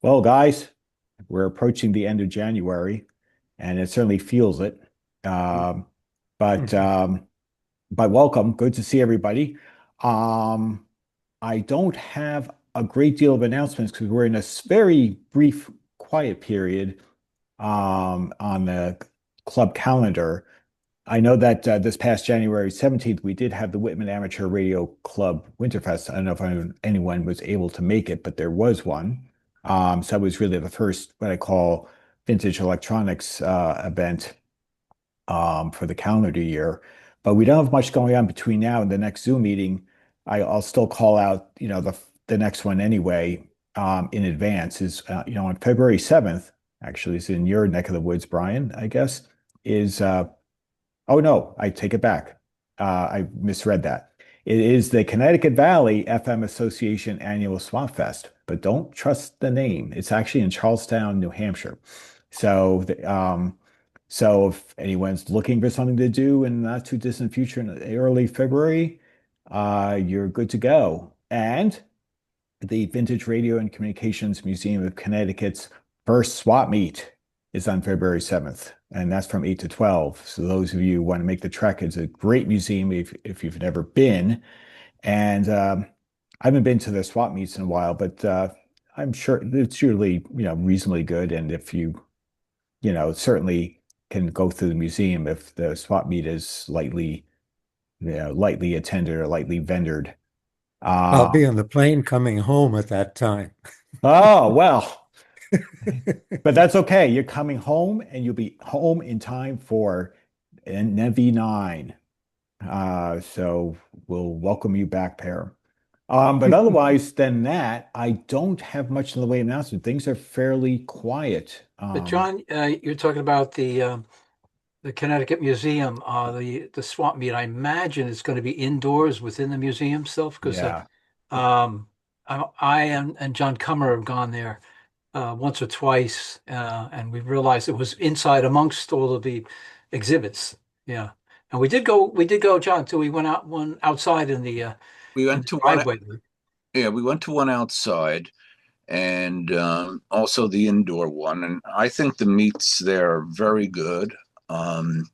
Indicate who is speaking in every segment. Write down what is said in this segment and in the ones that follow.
Speaker 1: Well, guys, we're approaching the end of January, and it certainly feels it. Um, but um, but welcome. Good to see everybody. Um, I don't have a great deal of announcements because we're in a very brief quiet period on the club calendar. I know that this past January 17th, we did have the Whitman Amateur Radio Club Winterfest. I don't know if anyone was able to make it, but there was one. So that was really the first, what I call vintage electronics event for the calendar year. But we don't have much going on between now and the next Zoom meeting. I'll still call out, the next one anyway, in advance is, on February 7th, actually, is in your neck of the woods, Brian, I guess, is oh no, I take it back. I misread that. It is the Connecticut Valley FM Association Annual Swap Fest, but don't trust the name. It's actually in Charlestown, New Hampshire. So, so if anyone's looking for something to do in the not too distant future in early February, you're good to go. And the Vintage Radio and Communications Museum of Connecticut's first swap meet is on February 7th, and that's from 8 to 12. So those of you who want to make the trek, it's a great museum if you've never been. And I haven't been to the swap meets in a while, but I'm sure it's usually, reasonably good. And if certainly can go through the museum if the swap meet is lightly attended or lightly vendored.
Speaker 2: I'll
Speaker 1: Uh,
Speaker 2: be on the plane coming home at that time.
Speaker 1: oh, well. But that's okay. You're coming home and you'll be home in time for Nevi 9. So we'll welcome you back, pair. But otherwise than that, I don't have much in the way of announcement. Things are fairly quiet.
Speaker 3: But John, you're talking about the Connecticut Museum, the swap meet. I imagine it's going to be indoors within the museum itself because
Speaker 1: Yeah.
Speaker 3: um, I and John Cummer have gone there once or twice, and we realized it was inside amongst all of the exhibits. Yeah, and we did go, John. So we went out one outside
Speaker 4: We
Speaker 3: in
Speaker 4: went
Speaker 3: the
Speaker 4: to one,
Speaker 3: driveway.
Speaker 4: yeah, we went to one outside and also the indoor one. And I think the meats there are very good. Um,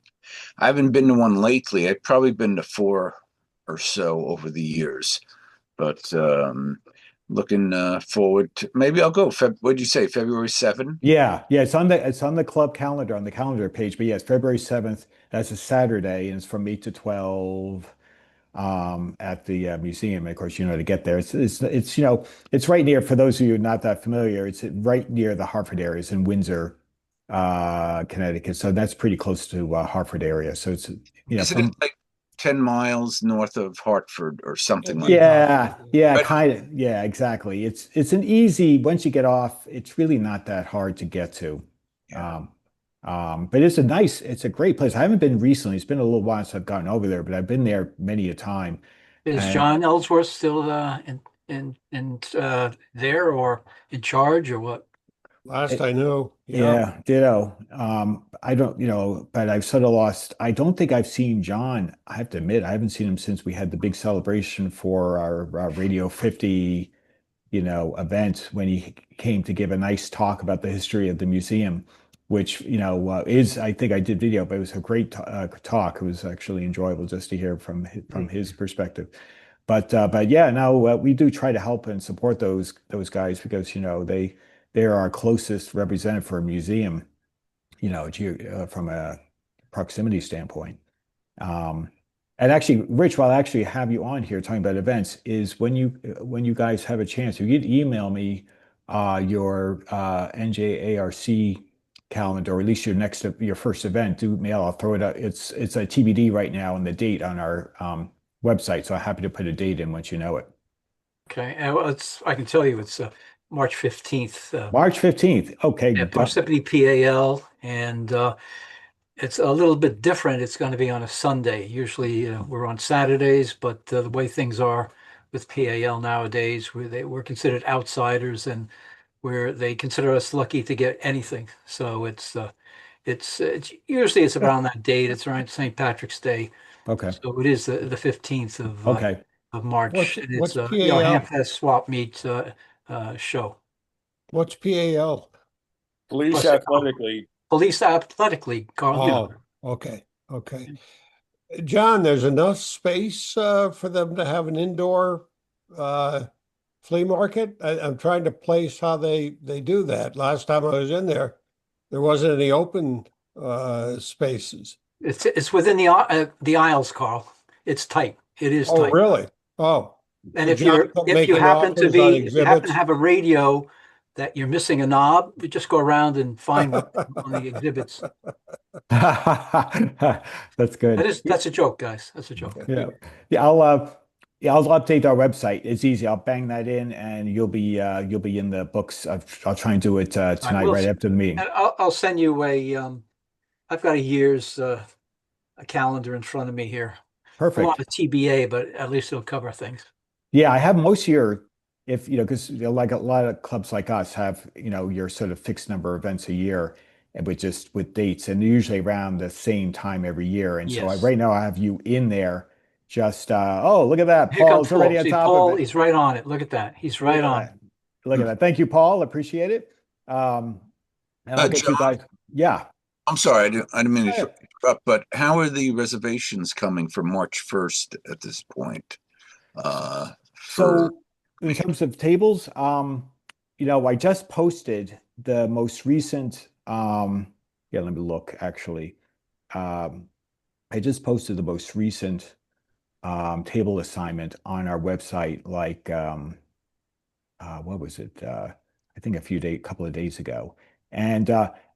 Speaker 4: I haven't been to one lately. I've probably been to four or so over the years, but looking forward to maybe I'll go. What'd you say, February 7?
Speaker 1: Yeah, yeah, it's on the club calendar on the calendar page. But yes, February 7th, that's a Saturday, and it's from 8 to 12 at the museum. Of course, to get there. It's right near, for those of you not that familiar, it's right near the Hartford area. It's in Windsor, Connecticut. So that's pretty close to Hartford area. So it's
Speaker 4: Isn't it
Speaker 1: from
Speaker 4: like 10 miles north of Hartford or something like that?
Speaker 1: yeah, yeah,
Speaker 4: But
Speaker 1: kind of. Yeah, exactly. It's an easy, once you get off, it's really not that hard to get to.
Speaker 4: yeah.
Speaker 1: Um, but it's a great place. I haven't been recently. It's been a little while since I've gotten over there, but I've been there many a time.
Speaker 3: Is
Speaker 1: And
Speaker 3: John Ellsworth still in there or in charge or what?
Speaker 5: Last I know, yeah.
Speaker 1: yeah, ditto. I don't, but I've sort of lost. I don't think I've seen John. I have to admit, I haven't seen him since we had the big celebration for our Radio 50, event when he came to give a nice talk about the history of the museum, which, I think I did video, but it was a great talk. It was actually enjoyable just to hear from his perspective. But yeah, no, we do try to help and support those guys because they're our closest representative for a museum, from a proximity standpoint. Um, and actually, Rich, while I actually have you on here talking about events, is when you guys have a chance, you could email me your NJARC calendar, or at least your first event. Do mail. I'll throw it out. It's a TBD right now, and the date on our website. So I'm happy to put a date in once you know it.
Speaker 3: Okay, well, I can tell you it's March 15th.
Speaker 1: March 15th. Okay,
Speaker 3: At Parsippany PAL, and it's a little bit different. It's going to be on a Sunday. Usually we're on Saturdays, but the way things are with PAL nowadays, we're considered outsiders, and where they consider us lucky to get anything. So it's usually it's around that date. It's around St. Patrick's Day.
Speaker 1: okay,
Speaker 3: So it is the 15th
Speaker 1: okay.
Speaker 3: of March,
Speaker 5: What's
Speaker 3: and it's
Speaker 5: what's
Speaker 3: a
Speaker 5: PAL?
Speaker 3: Hamfest swap meet show.
Speaker 5: What's PAL?
Speaker 6: Police
Speaker 3: Plus,
Speaker 6: Athletic League.
Speaker 3: Police Athletic League, Carl.
Speaker 5: Oh, okay, okay. John, there's enough space for them to have an indoor flea market. I'm trying to place how they do that. Last time I was in there, there wasn't any open spaces.
Speaker 3: It's within the aisles, Carl. It's tight. It is
Speaker 5: Oh,
Speaker 3: tight.
Speaker 5: really? Oh,
Speaker 3: And
Speaker 5: so
Speaker 3: if
Speaker 5: John's
Speaker 3: if you
Speaker 5: making
Speaker 3: happen to
Speaker 5: offers on
Speaker 3: be if you happen to
Speaker 5: exhibits.
Speaker 3: have a radio that you're missing a knob, you just go around and find one on the exhibits.
Speaker 1: That's good.
Speaker 3: That's a joke, guys. That's a joke.
Speaker 1: Yeah. Yeah, I'll update our website. It's easy. I'll bang that in and you'll be in the books. I'll try and do it
Speaker 3: All right,
Speaker 1: tonight right after the meeting.
Speaker 3: and I'll send you I've got a year's a calendar in front of me here. A lot
Speaker 1: Perfect.
Speaker 3: of TBA, but at least it'll cover things.
Speaker 1: Yeah, I have most of your, if you know, because like a lot of clubs like us have, your sort of fixed number of events a year, and with dates, and they're usually around the same time every year. And so
Speaker 3: Yes.
Speaker 1: right now I have you in there. Just oh, look at that,
Speaker 3: Here comes
Speaker 1: Paul's already
Speaker 3: Paul.
Speaker 1: on
Speaker 3: See,
Speaker 1: top of
Speaker 3: Paul,
Speaker 1: it.
Speaker 3: he's right on it. Look at that. He's
Speaker 1: Look
Speaker 3: right
Speaker 1: at
Speaker 3: on
Speaker 1: that. Look at that. Thank you, Paul. Appreciate it. And I'll get you
Speaker 4: John,
Speaker 1: guys. Yeah.
Speaker 4: I'm sorry, I didn't mean
Speaker 1: Yeah.
Speaker 4: to interrupt, but how are the reservations coming for March 1st at this point? For
Speaker 1: So in terms of tables, I just posted the most recent, yeah, let me look actually. Um, I just posted the most recent table assignment on our website, like what was it? I think couple of days ago. And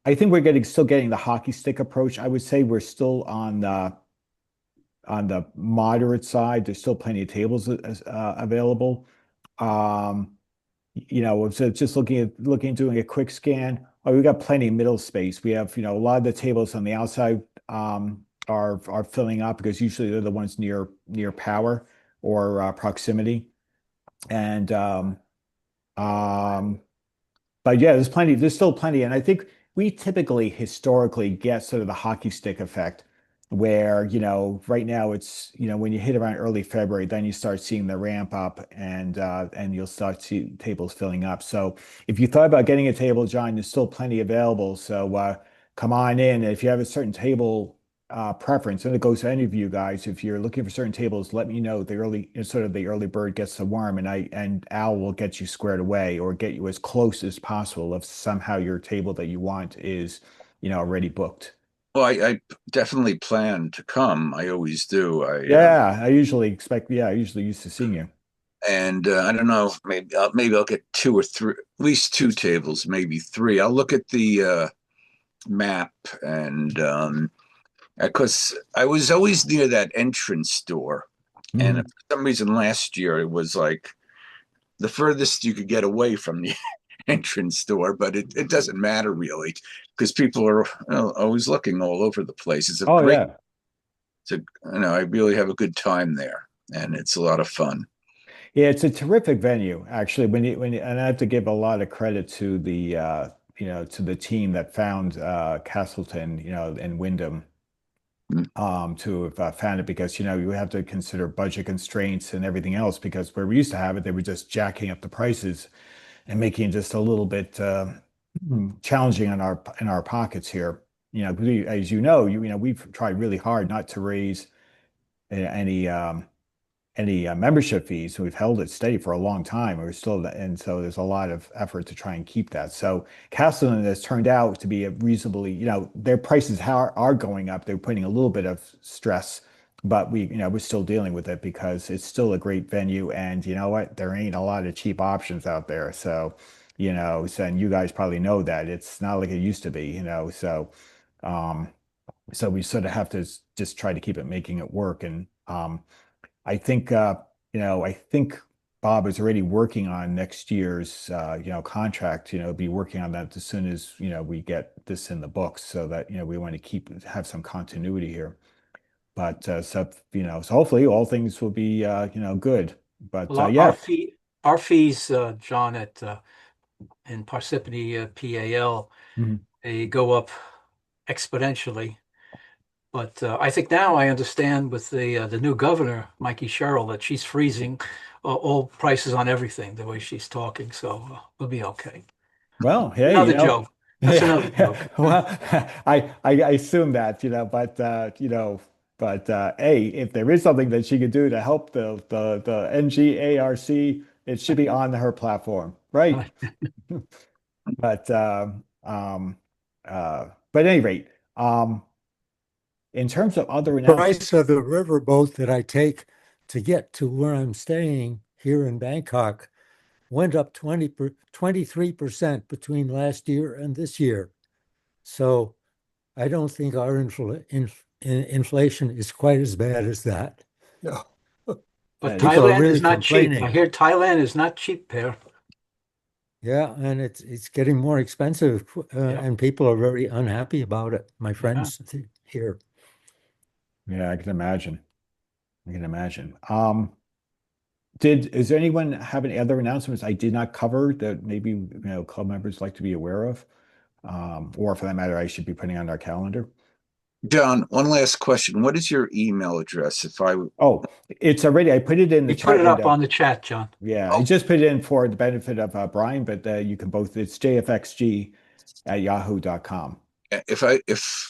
Speaker 1: I think we're still getting the hockey stick approach. I would say we're still on the moderate side. There's still plenty of tables available. Um, so just doing a quick scan. Oh, we got plenty of middle space. We have, a lot of the tables on the outside are filling up because usually they're the ones near power or proximity. And um, but yeah, there's still plenty. And I think we typically historically get sort of the hockey stick effect where, right now it's, when you hit around early February, then you start seeing the ramp up and you'll start see tables filling up. So if you thought about getting a table, John, there's still plenty available. So come on in. If you have a certain table preference, and it goes to any of you guys, if you're looking for certain tables, let me know. The early bird gets the worm, and Al will get you squared away or get you as close as possible if somehow your table that you want is, already booked.
Speaker 4: well, I definitely plan to come. I always do.
Speaker 1: Yeah, I usually used to seeing you.
Speaker 4: And I don't know, maybe I'll get two or three, at least two tables, maybe three. I'll look at the map and because I was always near that entrance door, and
Speaker 1: Mhm.
Speaker 4: for some reason last year it was like the furthest you could get away from the entrance door, but it doesn't matter really because people are always looking all over the place. It's a
Speaker 1: Oh
Speaker 4: great,
Speaker 1: yeah.
Speaker 4: I really have a good time there, and it's a lot of fun.
Speaker 1: Yeah, it's a terrific venue, actually. And I have to give a lot of credit to to the team that found Castleton, and Wyndham,
Speaker 4: Mm.
Speaker 1: to have found it because you have to consider budget constraints and everything else because where we used to have it, they were just jacking up the prices and making it just a little bit challenging on our pockets here. 'Cause as we've tried really hard not to raise any membership fees. We've held it steady for a long time. And so there's a lot of effort to try and keep that. So Castleton has turned out to be a reasonably, their prices are going up. They're putting a little bit of stress, but we're still dealing with it because it's still a great venue. And you know what? There ain't a lot of cheap options out there. So, and you guys probably know that it's not like it used to be, um, so we sort of have to just try to keep making it work. And, I think I think Bob is already working on next year's contract, be working on that as soon as, we get this in the books so that, we want to have some continuity here. But so hopefully all things will be good. But
Speaker 3: Well,
Speaker 1: yeah.
Speaker 3: our fees, John, at in Parsippany PAL,
Speaker 1: Mhm.
Speaker 3: they go up exponentially. But I think now I understand with the new governor, Mikey Sherrill, that she's freezing all prices on everything the way she's talking. So we'll be okay.
Speaker 1: Well, hey,
Speaker 3: Another joke. That's another joke.
Speaker 1: Well, I assume that, hey, if there is something that she could do to help the NGARC, it should be on her platform, right? But at any rate, um, in terms of other announcements,
Speaker 2: Price of the riverboat that I take to get to where I'm staying here in Bangkok went up 23% between last year and this year. So I don't think our inflation is quite as bad as that.
Speaker 5: No.
Speaker 3: But
Speaker 2: People are
Speaker 3: Thailand is
Speaker 2: really
Speaker 3: not cheap. I
Speaker 2: complaining.
Speaker 3: hear Thailand is not cheap, Per.
Speaker 2: Yeah, and it's getting more expensive,
Speaker 3: Yeah.
Speaker 2: and people are very unhappy about it. My friends here.
Speaker 1: yeah, I can imagine. I can imagine. Is there anyone have any other announcements I did not cover that maybe club members like to be aware of? Or for that matter, I should be putting on our calendar?
Speaker 4: John, one last question. What is your email address? If I
Speaker 1: Oh, it's already, I put it in the
Speaker 3: You put
Speaker 1: chat
Speaker 3: it up
Speaker 1: window.
Speaker 3: on the chat, John.
Speaker 1: Yeah, I
Speaker 4: oh,
Speaker 1: just put it in for the benefit of Brian, but you can both, it's jfxg@yahoo.com.
Speaker 4: if I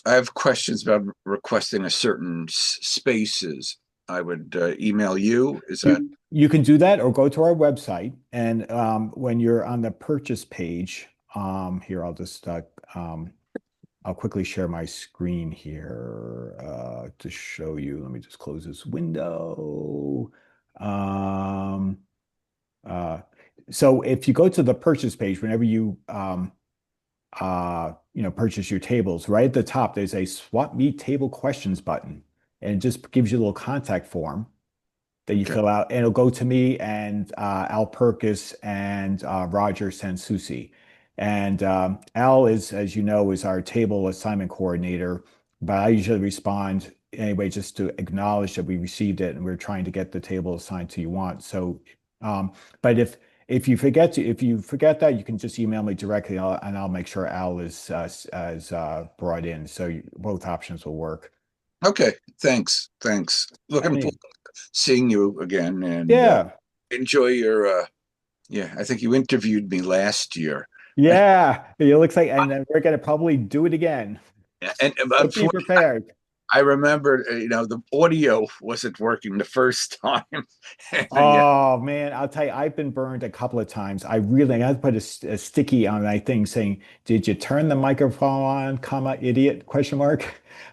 Speaker 4: have questions about requesting a certain spaces, I would email you. Is that
Speaker 1: You can do that or go to our website. And when you're on the purchase page, here, I'll quickly share my screen here to show you. Let me just close this window. Um, so if you go to the purchase page, whenever you purchase your tables, right at the top, there's a swap meet table questions button, and it just gives you a little contact form that you
Speaker 4: okay?
Speaker 1: fill out, and it'll go to me and Al Perkis and Roger Sansusi. And Al is, as you know, is our table assignment coordinator, but I usually respond anyway just to acknowledge that we received it and we're trying to get the table assigned to you want. So, but if you forget that, you can just email me directly, and I'll make sure Al is brought in. So both options will work.
Speaker 4: Okay, thanks. Looking forward
Speaker 1: Any,
Speaker 4: to seeing you again, and
Speaker 1: yeah.
Speaker 4: enjoy your. Yeah, I think you interviewed me last year,
Speaker 1: Yeah, it looks like, and then we're gonna probably do it again.
Speaker 4: and
Speaker 1: So be
Speaker 4: unfortunately,
Speaker 1: prepared.
Speaker 4: I remember the audio wasn't working the first time. Yeah,
Speaker 1: Oh man, I'll tell you, I've been burned a couple of times. I had to put a sticky on my thing saying, "Did you turn the microphone on, comma, idiot?" Question mark.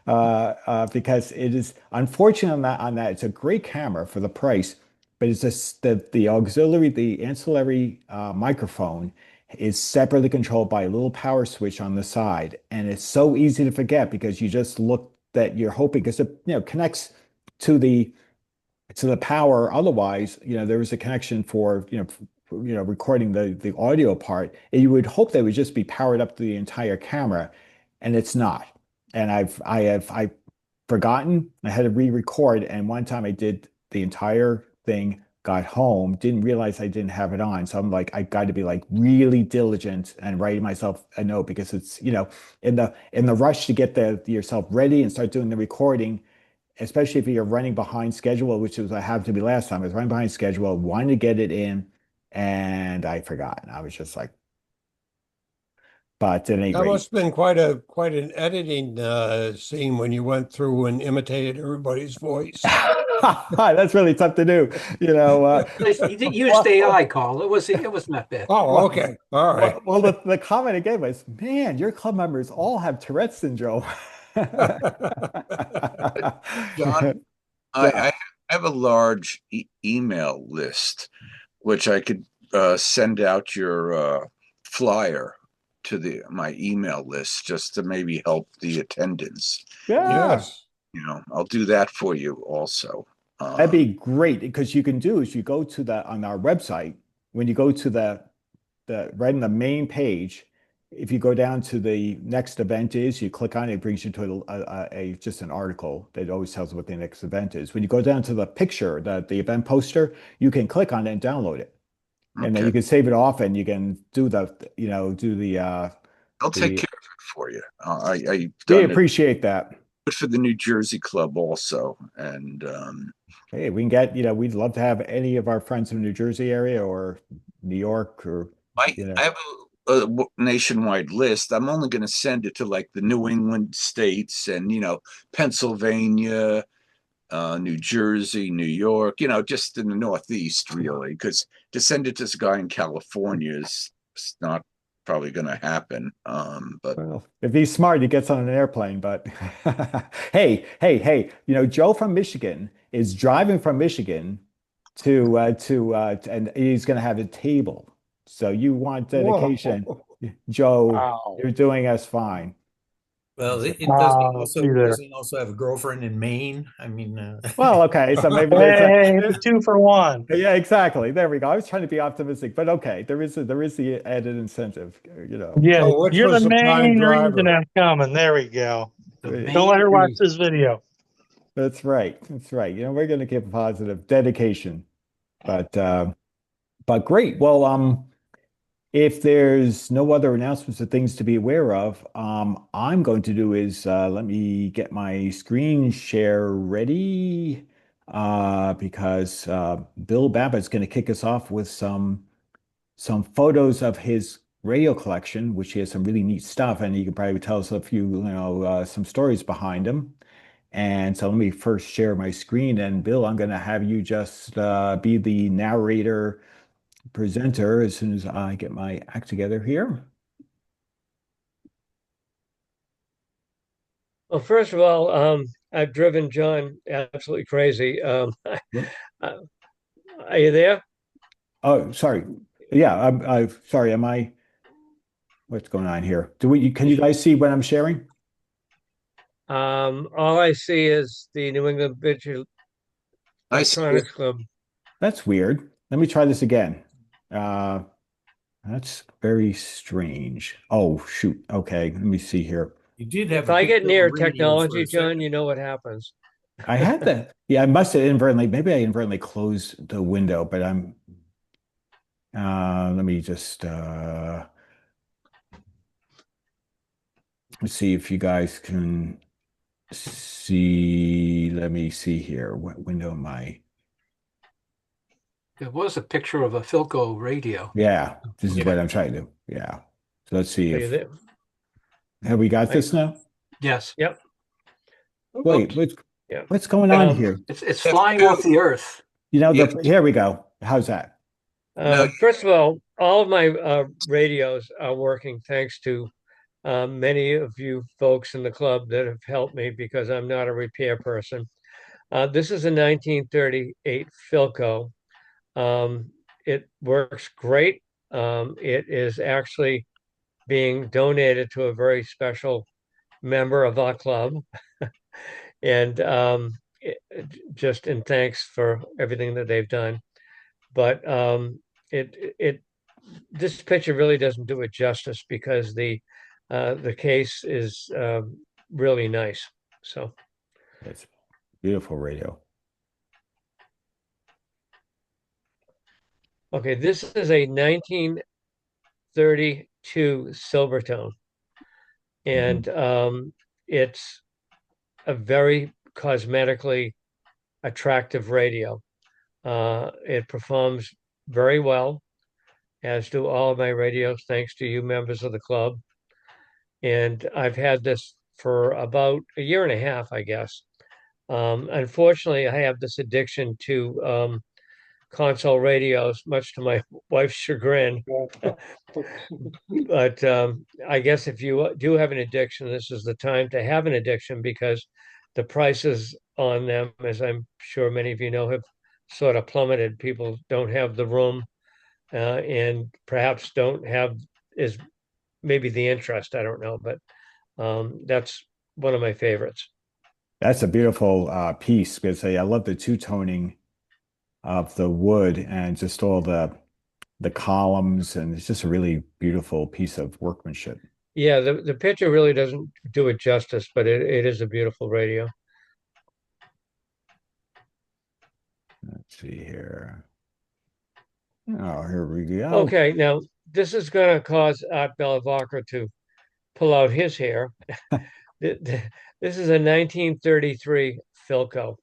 Speaker 1: Because it is unfortunate on that. It's a great camera for the price, but it's just the auxiliary, the ancillary microphone is separately controlled by a little power switch on the side, and it's so easy to forget because you just look that you're hoping because it connects to the power. Otherwise, there was a connection for recording the audio part, and you would hope they would just be powered up to the entire camera, and it's not. And I've forgotten. I had to re-record, and one time I did the entire thing, got home, didn't realize I didn't have it on. So I'm like, I got to be like really diligent and writing myself a note because it's, in the rush to get yourself ready and start doing the recording, especially if you're running behind schedule, which was I happened to be last time. I was running behind schedule, wanted to get it in, and I forgot. And I was just like, but at any
Speaker 5: That
Speaker 1: rate,
Speaker 5: must have been quite an editing scene when you went through and imitated everybody's voice.
Speaker 1: that's really tough to do.
Speaker 3: You used AI, Carl. It was not bad.
Speaker 5: Oh, okay. All right.
Speaker 1: Well, the comment I gave was, "Man, your club members all have Tourette's syndrome."
Speaker 4: John,
Speaker 1: Yeah.
Speaker 4: I have a large email list, which I could send out your flyer to my email list just to maybe help the attendance.
Speaker 1: Yeah.
Speaker 5: Yes.
Speaker 4: I'll do that for you also.
Speaker 1: That'd be great because you can do is you go to on our website, when you go to the right in the main page, if you go down to the next event is, you click on it, it brings you to just an article that always tells what the next event is. When you go down to the picture, the event poster, you can click on it and download it. And then
Speaker 4: Okay,
Speaker 1: you can save it off and you can do the
Speaker 4: I'll take
Speaker 1: the
Speaker 4: care of it for you. I've
Speaker 1: we
Speaker 4: done it
Speaker 1: appreciate that.
Speaker 4: for the New Jersey Club also, and
Speaker 1: Hey, we can get, we'd love to have any of our friends in the New Jersey area or New York or,
Speaker 4: I have nationwide list, I'm only going to send it to like the New England states and, Pennsylvania, New Jersey, New York, just in the Northeast, really, because to send it to this guy in California is not probably going to happen. But
Speaker 1: Well, if he's smart, he gets on an airplane. But hey, Joe from Michigan is driving from Michigan and he's going to have a table. So you want dedication,
Speaker 5: Whoa.
Speaker 1: Joe?
Speaker 6: Wow.
Speaker 1: You're doing us fine.
Speaker 7: Well,
Speaker 1: That's it.
Speaker 6: See there.
Speaker 7: does he also have a girlfriend in Maine? I mean,
Speaker 1: Well, okay, so maybe there's
Speaker 6: Hey,
Speaker 1: a,
Speaker 6: 2 for 1.
Speaker 1: yeah, exactly. There we go. I was trying to be optimistic, but okay, there is the added incentive,
Speaker 6: Yeah,
Speaker 5: Oh, which
Speaker 6: you're
Speaker 5: was
Speaker 6: the
Speaker 5: the prime
Speaker 6: main reason
Speaker 5: driver?
Speaker 6: I'm coming. There we go.
Speaker 3: The
Speaker 1: Yeah.
Speaker 6: Don't let her
Speaker 3: main
Speaker 6: watch
Speaker 3: reason.
Speaker 6: this video.
Speaker 1: That's right. That's right. We're going to keep a positive dedication, but great. Well, if there's no other announcements or things to be aware of, I'm going to do is let me get my screen share ready because Bill Babbitt's going to kick us off with some photos of his radio collection, which he has some really neat stuff, and he can probably tell us a few, some stories behind him. And so let me first share my screen. And Bill, I'm going to have you just be the narrator presenter as soon as I get my act together here.
Speaker 8: Well, first of all, I've driven John absolutely crazy.
Speaker 1: Yep.
Speaker 8: Are you there?
Speaker 1: Oh, sorry. Yeah, I'm sorry. What's going on here? Can you guys see what I'm sharing?
Speaker 8: All I see is the New England
Speaker 4: I see it.
Speaker 8: Electronics Club.
Speaker 1: That's weird. Let me try this again. Uh, that's very strange. Oh, shoot. Okay, let me see here.
Speaker 7: you did have
Speaker 8: If
Speaker 7: a
Speaker 8: I get
Speaker 7: picture of a
Speaker 8: near
Speaker 7: radio for
Speaker 8: technology,
Speaker 7: a
Speaker 8: John,
Speaker 7: second.
Speaker 8: you know what happens.
Speaker 1: I had that. Yeah, I must have inadvertently, maybe I inadvertently closed the window, but let me just, let's see if you guys can see. Let me see here. What window am I?
Speaker 3: There was a picture of a Philco radio.
Speaker 1: Yeah, this is
Speaker 7: Yeah.
Speaker 1: what I'm trying to. Yeah. So let's see
Speaker 8: Are you
Speaker 1: if
Speaker 8: there?
Speaker 1: have we got this now?
Speaker 3: Yes.
Speaker 8: Yep.
Speaker 1: Wait,
Speaker 8: Yeah.
Speaker 1: what's going on
Speaker 8: Um,
Speaker 1: here?
Speaker 3: It's flying off the earth.
Speaker 4: Yeah.
Speaker 1: Here we go. How's that?
Speaker 4: No.
Speaker 8: First of all of my radios are working thanks to many of you folks in the club that have helped me because I'm not a repair person. This is a 1938 Philco. It works great. It is actually being donated to a very special member of our club. And just in thanks for everything that they've done. But this picture really doesn't do it justice because the case is really nice. So
Speaker 1: It's beautiful radio.
Speaker 8: okay, this is a 1932 Silvertone, and it's a very cosmetically attractive radio. It performs very well, as do all of my radios, thanks to you members of the club. And I've had this for about a year and a half, I guess. Unfortunately, I have this addiction to console radios, much to my wife's chagrin. But I guess if you do have an addiction, this is the time to have an addiction because the prices on them, as I'm sure many of you know, have sort of plummeted. People don't have the room and perhaps don't have is maybe the interest. I don't know, but that's one of my favorites.
Speaker 1: That's a beautiful piece because I love the two-toning of the wood and just all the columns, and it's just a really beautiful piece of workmanship.
Speaker 8: Yeah, the picture really doesn't do it justice, but it is a beautiful radio.
Speaker 1: Let's see here. Oh, here we go.
Speaker 8: Okay, now this is going to cause Art Belavaca to pull out his hair. This is a 1933 Philco.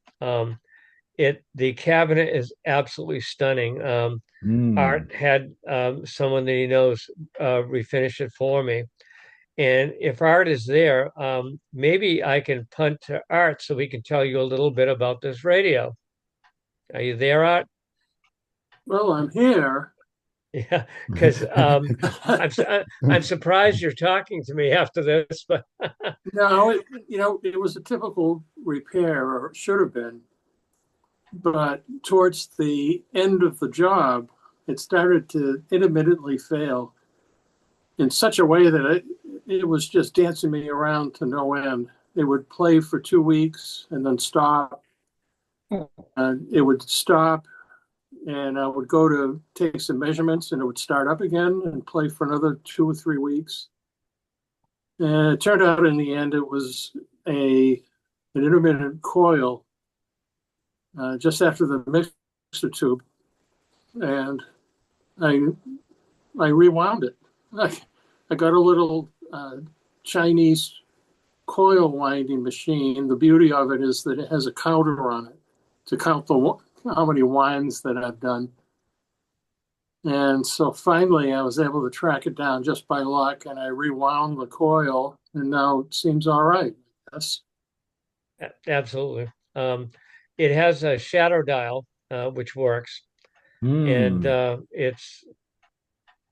Speaker 8: the cabinet is absolutely stunning.
Speaker 1: Mm.
Speaker 8: Art had someone that he knows refinish it for me. And if Art is there, maybe I can punt to Art so we can tell you a little bit about this radio. Are you there, Art?
Speaker 9: Well, I'm here.
Speaker 8: Yeah, because I'm surprised you're talking to me after this, but
Speaker 9: No, it was a typical repair, or it should have been. But towards the end of the job, it started to intermittently fail in such a way that it was just dancing me around to no end. It would play for 2 weeks and then stop. And it would stop, and I would go to take some measurements, and it would start up again and play for another 2 or 3 weeks. And it turned out in the end it was an intermittent coil just after the mixer tube, and I I rewound it. I got a little Chinese coil winding machine. The beauty of it is that it has a counter on it to count how many winds that I've done. And so finally, I was able to track it down just by luck, and I rewound the coil, and now it seems all right. Yes.
Speaker 8: absolutely. It has a shadow dial, which works, and
Speaker 1: Mm.
Speaker 8: it's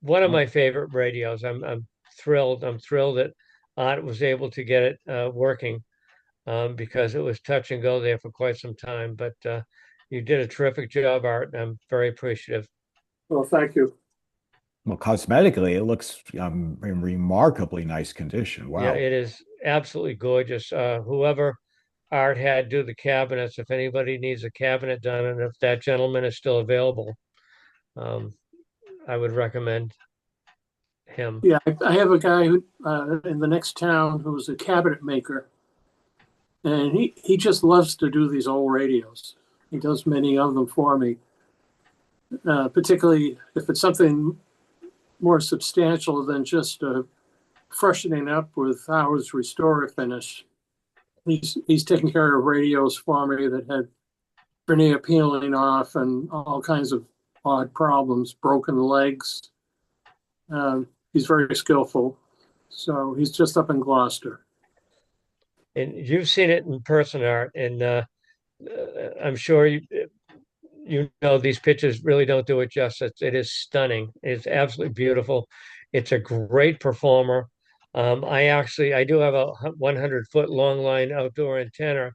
Speaker 8: one of my favorite radios. I'm thrilled. I'm thrilled that Art was able to get it working because it was touch and go there for quite some time. But you did a terrific job, Art, and I'm very appreciative.
Speaker 9: Well, thank you.
Speaker 1: Well, cosmetically, it looks in remarkably nice condition.
Speaker 8: Yeah,
Speaker 1: Wow.
Speaker 8: it is absolutely gorgeous. Whoever Art had do the cabinets, if anybody needs a cabinet done, and if that gentleman is still available, um, I would recommend him.
Speaker 9: Yeah, I have a guy who in the next town who's a cabinet maker, and he just loves to do these old radios. He does many of them for me, particularly if it's something more substantial than just freshening up with Howard's Restorer finish. He's taken care of radios for me that had vernier peeling off and all kinds of odd problems, broken legs. He's very skillful. So he's just up in Gloucester.
Speaker 8: And you've seen it in person, Art, and I'm sure you know these pictures really don't do it justice. It is stunning. It's absolutely beautiful. It's a great performer. I do have a 100-foot long line outdoor antenna,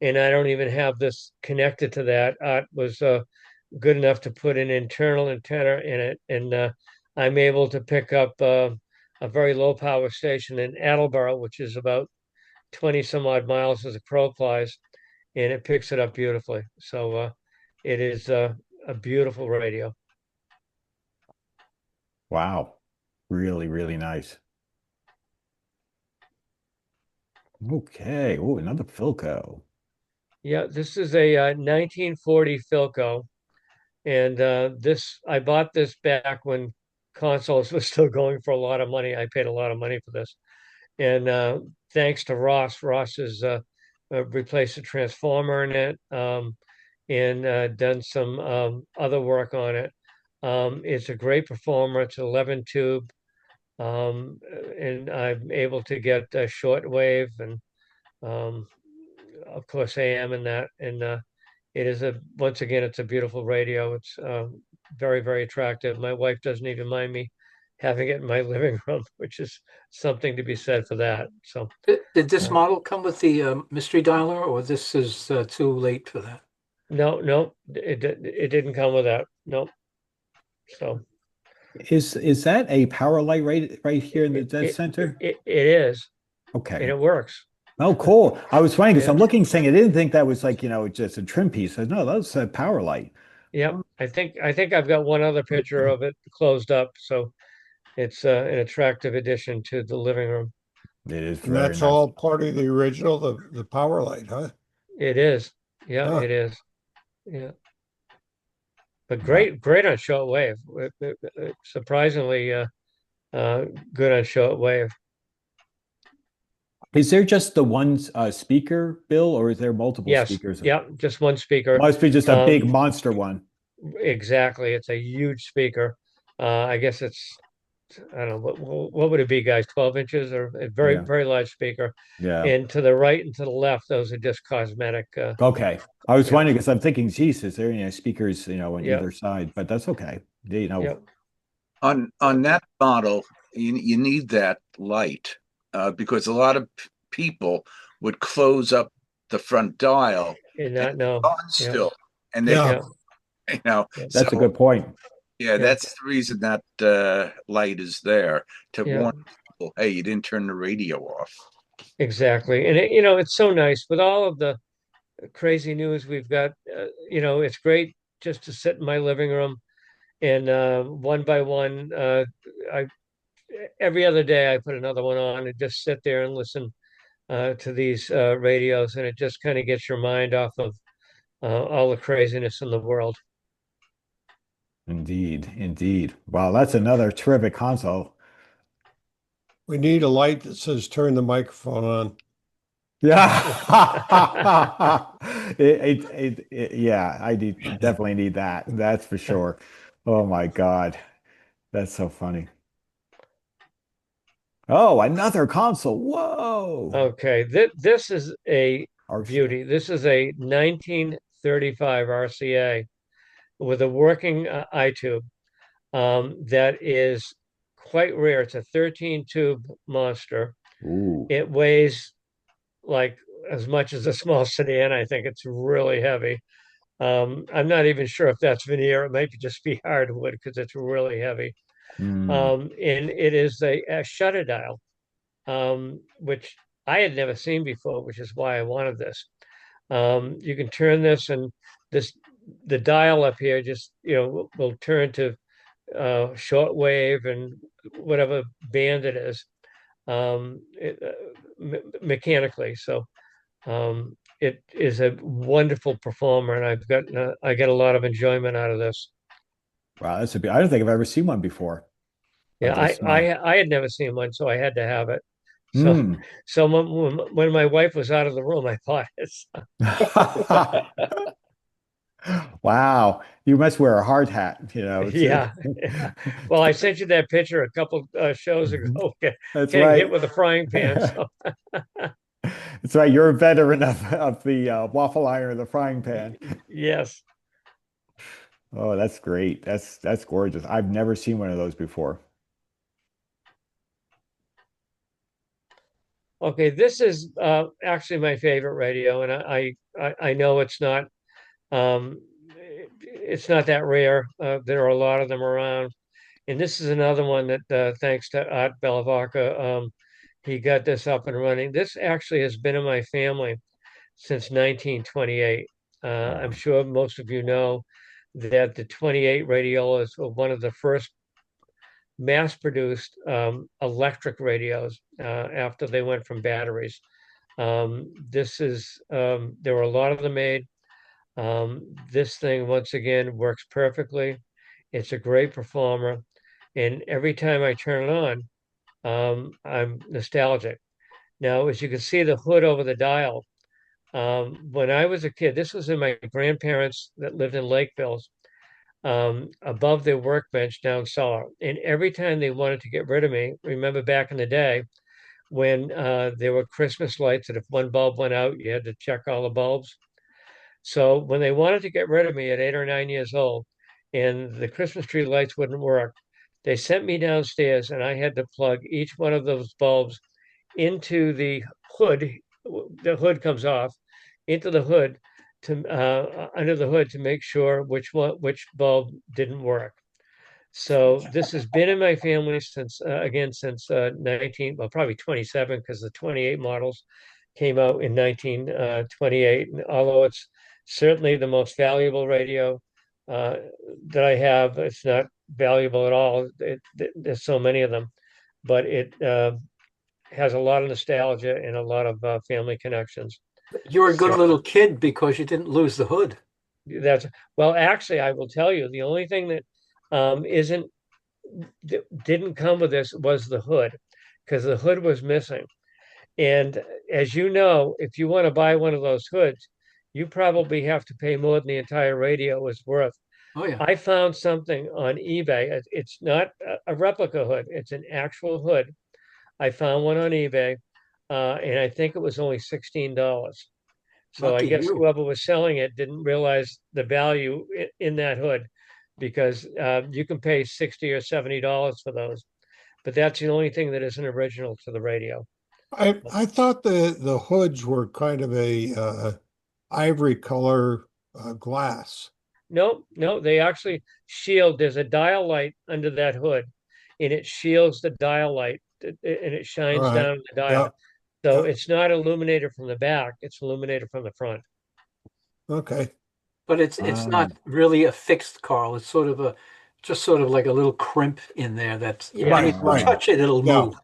Speaker 8: and I don't even have this connected to that. Art was good enough to put an internal antenna in it, and I'm able to pick up a very low power station in Attleboro, which is about 20 some odd miles as a crow flies, and it picks it up beautifully. So it is a beautiful radio.
Speaker 1: Wow. Really, really nice. Okay. Oh, another Philco.
Speaker 8: Yeah, this is a 1940 Philco, and this I bought this back when consoles was still going for a lot of money. I paid a lot of money for this, and thanks to Ross has replaced a transformer in it and done some other work on it. It's a great performer. It's 11 tube, and I'm able to get a shortwave and um, of course AM and that. And it is once again, it's a beautiful radio. It's very, very attractive. My wife doesn't even mind me having it in my living room, which is something to be said for that. So,
Speaker 3: Did this
Speaker 8: uh,
Speaker 3: model come with the mystery dialer, or this is too late for that?
Speaker 8: no, it didn't come with that. No. So
Speaker 1: Is that a power light right here in the dead center?
Speaker 8: it is, and
Speaker 1: Okay.
Speaker 8: it works.
Speaker 1: Oh, cool. I was funny because
Speaker 8: Yeah.
Speaker 1: I'm looking, saying I didn't think that was like, just a trim piece. No, that's a power light.
Speaker 8: Yep. I think I've got one other picture of it closed up, so it's an attractive addition to the living room.
Speaker 1: It is
Speaker 5: And
Speaker 1: very
Speaker 5: that's
Speaker 1: nice.
Speaker 5: all part of the original, the power light, huh?
Speaker 8: It is. Yeah,
Speaker 5: Huh.
Speaker 8: it is. Yeah. But
Speaker 1: Wow.
Speaker 8: great on shortwave. Surprisingly good on shortwave.
Speaker 1: Is there just the one speaker, Bill, or is there multiple
Speaker 8: Yes,
Speaker 1: speakers?
Speaker 8: yeah, just one speaker.
Speaker 1: Must be just a big
Speaker 8: Um,
Speaker 1: monster one.
Speaker 8: exactly. It's a huge speaker. I guess it's, I don't know, what would it be, guys? 12 inches or a very,
Speaker 1: Yeah.
Speaker 8: very large speaker.
Speaker 1: Yeah.
Speaker 8: And to the right and to the left, those are just cosmetic.
Speaker 1: Okay. I was
Speaker 8: Yeah.
Speaker 1: wondering because I'm thinking, geez, is there speakers, on
Speaker 8: Yeah.
Speaker 1: either side? But that's okay.
Speaker 8: Yeah.
Speaker 4: On that model, you need that light because a lot of people would close up the front dial
Speaker 8: And
Speaker 4: and
Speaker 8: not know.
Speaker 4: on
Speaker 8: Yeah.
Speaker 4: still, and they,
Speaker 5: Yeah.
Speaker 8: Yeah.
Speaker 1: That's a good point.
Speaker 4: yeah,
Speaker 8: Yeah.
Speaker 4: that's the reason that light is there to
Speaker 8: Yeah.
Speaker 4: warn people, hey, you didn't turn the radio off.
Speaker 8: Exactly. And it's so nice with all of the crazy news we've got. It's great just to sit in my living room and one by one, I every other day I put another one on and just sit there and listen to these radios, and it just kind of gets your mind off of all the craziness in the world.
Speaker 1: Indeed. Indeed. Wow, that's another terrific console.
Speaker 5: We need a light that says turn the microphone on.
Speaker 1: Yeah. Yeah, definitely need that. That's for sure. Oh my God. That's so funny. Oh, another console. Whoa.
Speaker 8: Okay, this is a
Speaker 1: RCA.
Speaker 8: beauty. This is a 1935 RCA with a working iTube that is quite rare. It's a 13 tube monster.
Speaker 1: Ooh.
Speaker 8: It weighs like as much as a small sedan. I think it's really heavy. I'm not even sure if that's veneer. It might just be hardwood because it's really heavy.
Speaker 1: Mm.
Speaker 8: And it is a shutter dial, which I had never seen before, which is why I wanted this. You can turn this, and the dial up here just will turn to shortwave and whatever band it is, mechanically. So it is a wonderful performer, and I get a lot of enjoyment out of this.
Speaker 1: Wow, I don't think I've ever seen one before of
Speaker 8: Yeah,
Speaker 1: this.
Speaker 8: I had never seen one, so I had to have it. So
Speaker 1: Hmm.
Speaker 8: so when my wife was out of the room, I bought it.
Speaker 1: Wow, you must wear a hard hat,
Speaker 8: Yeah. Yeah. Well, I sent you that picture a couple shows ago,
Speaker 1: That's
Speaker 8: getting hit
Speaker 1: right.
Speaker 8: with a frying pan. So
Speaker 1: That's right. You're a veteran of the waffle iron or the frying pan.
Speaker 8: yes.
Speaker 1: Oh, that's great. That's gorgeous. I've never seen one of those before.
Speaker 8: Okay, this is actually my favorite radio, and I know um, it's not that rare. There are a lot of them around, and this is another one that thanks to Art Belavaca, he got this up and running. This actually has been in my family since 1928. I'm
Speaker 1: Wow.
Speaker 8: sure most of you know that the 28 radiolas were one of the first mass-produced electric radios after they went from batteries. There were a lot of them made. This thing, once again, works perfectly. It's a great performer. And every time I turn it on, I'm nostalgic. Now, as you can see the hood over the dial, when I was a kid, this was in my grandparents that lived in Lakeville, above their workbench down cellar. And every time they wanted to get rid of me, remember back in the day when there were Christmas lights, and if one bulb went out, you had to check all the bulbs. So when they wanted to get rid of me at 8 or 9 years old, and the Christmas tree lights wouldn't work, they sent me downstairs, and I had to plug each one of those bulbs into the hood. The hood comes off into the hood to under the hood to make sure which bulb didn't work. So this has been in my family since 19, well, probably 27, because the 28 models came out in 1928. And although it's certainly the most valuable radio uh, that I have, it's not valuable at all. There's so many of them, but it has a lot of nostalgia and a lot of family connections.
Speaker 3: You're a good
Speaker 8: So
Speaker 3: little kid because you didn't lose the hood.
Speaker 8: that's well, actually, I will tell you the only thing that isn't didn't come with this was the hood, because the hood was missing. And as you know, if you want to buy one of those hoods, you probably have to pay more than the entire radio is worth.
Speaker 3: Oh yeah.
Speaker 8: I found something on eBay. It's not a replica hood, it's an actual hood. I found one on eBay, and I think it was only $16. So I
Speaker 3: Lucky
Speaker 8: guess
Speaker 3: you.
Speaker 8: whoever was selling it didn't realize the value in that hood, because you can pay $60 or $70 for those. But that's the only thing that isn't original to the radio.
Speaker 5: I thought the hoods were kind of a ivory color glass.
Speaker 8: No, no, they actually shield. There's a dial light under that hood, and it shields the dial light, and it
Speaker 5: All
Speaker 8: shines
Speaker 5: right.
Speaker 8: down the dial.
Speaker 5: Yeah.
Speaker 8: So
Speaker 5: Yeah.
Speaker 8: it's not illuminated from the back, it's illuminated from the front.
Speaker 5: Okay.
Speaker 3: But it's not really a fixed, Carl. It's sort of a just sort of like a little crimp in there that's
Speaker 8: Yeah.
Speaker 3: I mean, you
Speaker 5: Right.
Speaker 3: touch it, it'll
Speaker 5: Yeah.
Speaker 3: move.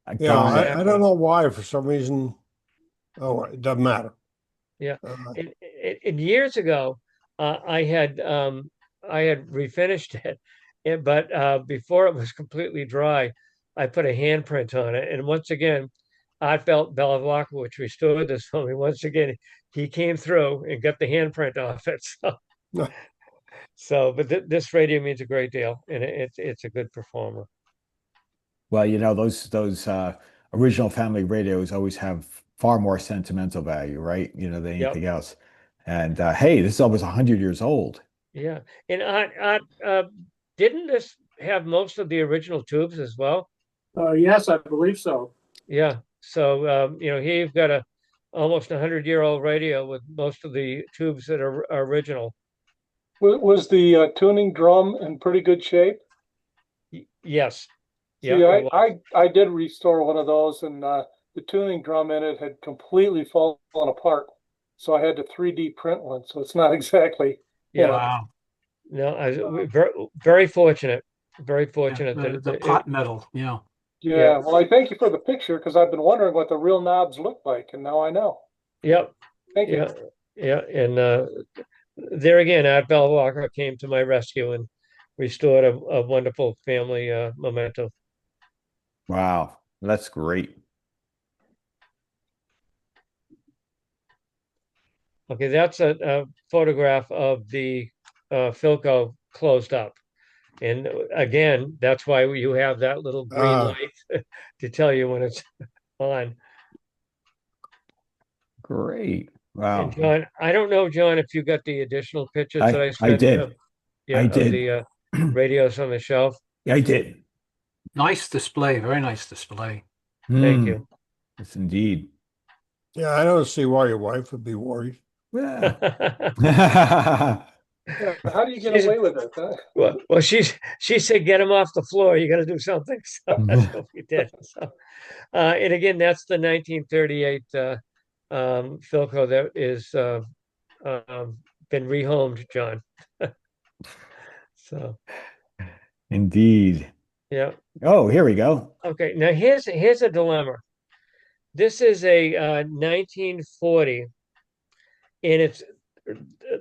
Speaker 1: I
Speaker 5: Yeah.
Speaker 1: got it.
Speaker 5: I don't know why for some reason. Oh, it doesn't matter.
Speaker 8: Yeah.
Speaker 5: Uh,
Speaker 8: And years ago, I had refinished it, but before it was completely dry, I put a handprint on it. And once again, I felt Bellavacqua, which restored this for me. Once again, he came through and got the handprint off it.
Speaker 5: no.
Speaker 8: But this radio means a great deal, and it's a good performer.
Speaker 1: Well, those original family radios always have far more sentimental value, right? Than
Speaker 8: Yep.
Speaker 1: anything else. And hey, this is almost 100 years old.
Speaker 8: Yeah. And didn't this have most of the original tubes as well?
Speaker 9: Yes, I believe so.
Speaker 8: Yeah. So here you've got a almost 100-year-old radio with most of the tubes that are original.
Speaker 10: Was the tuning drum in pretty good shape?
Speaker 8: Yes.
Speaker 10: See,
Speaker 8: Yeah. It was.
Speaker 10: I did restore one of those, and the tuning drum in it had completely fallen apart. So I had to 3D print one. So it's not exactly,
Speaker 8: Yeah.
Speaker 3: Wow.
Speaker 8: No, very fortunate. Very
Speaker 3: Yeah,
Speaker 8: fortunate
Speaker 3: the
Speaker 8: that
Speaker 3: pot metal. Yeah.
Speaker 10: yeah. Well, I thank you for the picture because I've been wondering what the real knobs look like, and now I know.
Speaker 8: Yep.
Speaker 10: Thank you.
Speaker 8: Yeah. Yeah. And there again, Art Belwalker came to my rescue and restored a wonderful family memento.
Speaker 1: Wow, that's great.
Speaker 8: Okay, that's a photograph of the Philco closed up. And again, that's why you have that little green light to tell you when it's on.
Speaker 1: Great.
Speaker 8: And
Speaker 1: Wow.
Speaker 8: John, I don't know, John, if you got the additional pictures that I
Speaker 1: I
Speaker 8: sent
Speaker 1: did.
Speaker 8: of
Speaker 1: I did.
Speaker 8: the radios on the shelf.
Speaker 1: I did.
Speaker 3: Nice display. Very nice display.
Speaker 8: Thank you.
Speaker 1: Yes, indeed.
Speaker 5: Yeah, I don't see why your wife would be worried.
Speaker 1: Yeah.
Speaker 10: Yeah, how do you get
Speaker 8: She's-
Speaker 10: away with it? Huh?
Speaker 8: Well, she said, get him off the floor. You got to do something. So that's what we did. So, and again, that's the 1938 Philco that is been rehomed, John. So
Speaker 1: Indeed.
Speaker 8: yeah.
Speaker 1: Oh, here we go.
Speaker 8: Okay. Now here's a dilemma. This is a 1940, and it's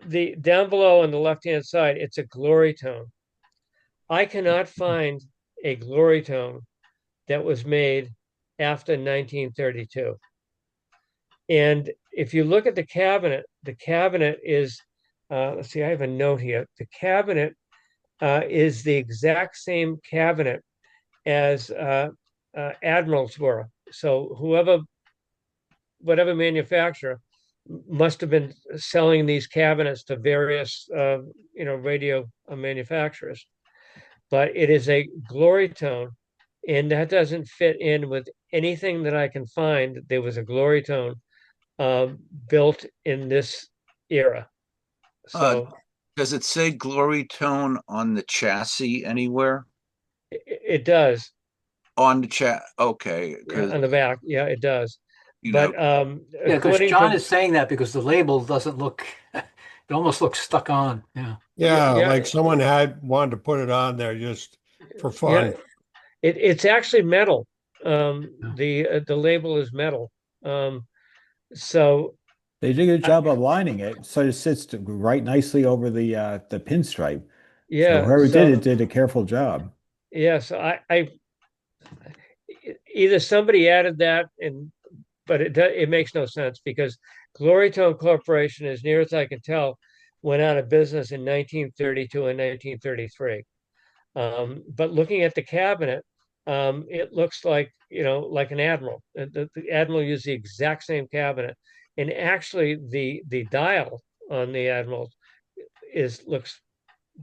Speaker 8: the down below on the left-hand side. It's a glory tone. I cannot find a glory tone that was made after 1932. And if you look at the cabinet is, let's see, I have a note here. The cabinet is the exact same cabinet as Admirals were. So whatever manufacturer must have been selling these cabinets to various, radio manufacturers. But it is a glory tone, and that doesn't fit in with anything that I can find. There was a glory tone built in this era. So
Speaker 4: Does it say glory tone on the chassis anywhere?
Speaker 8: it does.
Speaker 4: On the chat, okay,
Speaker 8: Yeah,
Speaker 4: because
Speaker 8: on the back. Yeah, it does.
Speaker 4: you
Speaker 8: But
Speaker 4: know,
Speaker 3: Yeah, because
Speaker 8: according
Speaker 3: John
Speaker 8: to,
Speaker 3: is saying that because the label doesn't look, it almost looks stuck on. Yeah.
Speaker 5: Yeah,
Speaker 8: Yeah.
Speaker 5: like someone had wanted to put it on there just for
Speaker 8: yeah,
Speaker 5: fun.
Speaker 8: it's actually metal.
Speaker 3: Yeah.
Speaker 8: The label is metal. So
Speaker 1: They did a good job of lining it so it sits right nicely over the pinstripe. So
Speaker 8: yeah,
Speaker 1: whoever
Speaker 8: so
Speaker 1: did it did a careful job.
Speaker 8: yeah, so I either somebody added that and but it makes no sense because Glorytone Corporation, as near as I can tell, went out of business in 1932 and 1933. But looking at the cabinet, it looks like, like an Admiral. The Admiral used the exact same cabinet, and actually the dial on the Admiral looks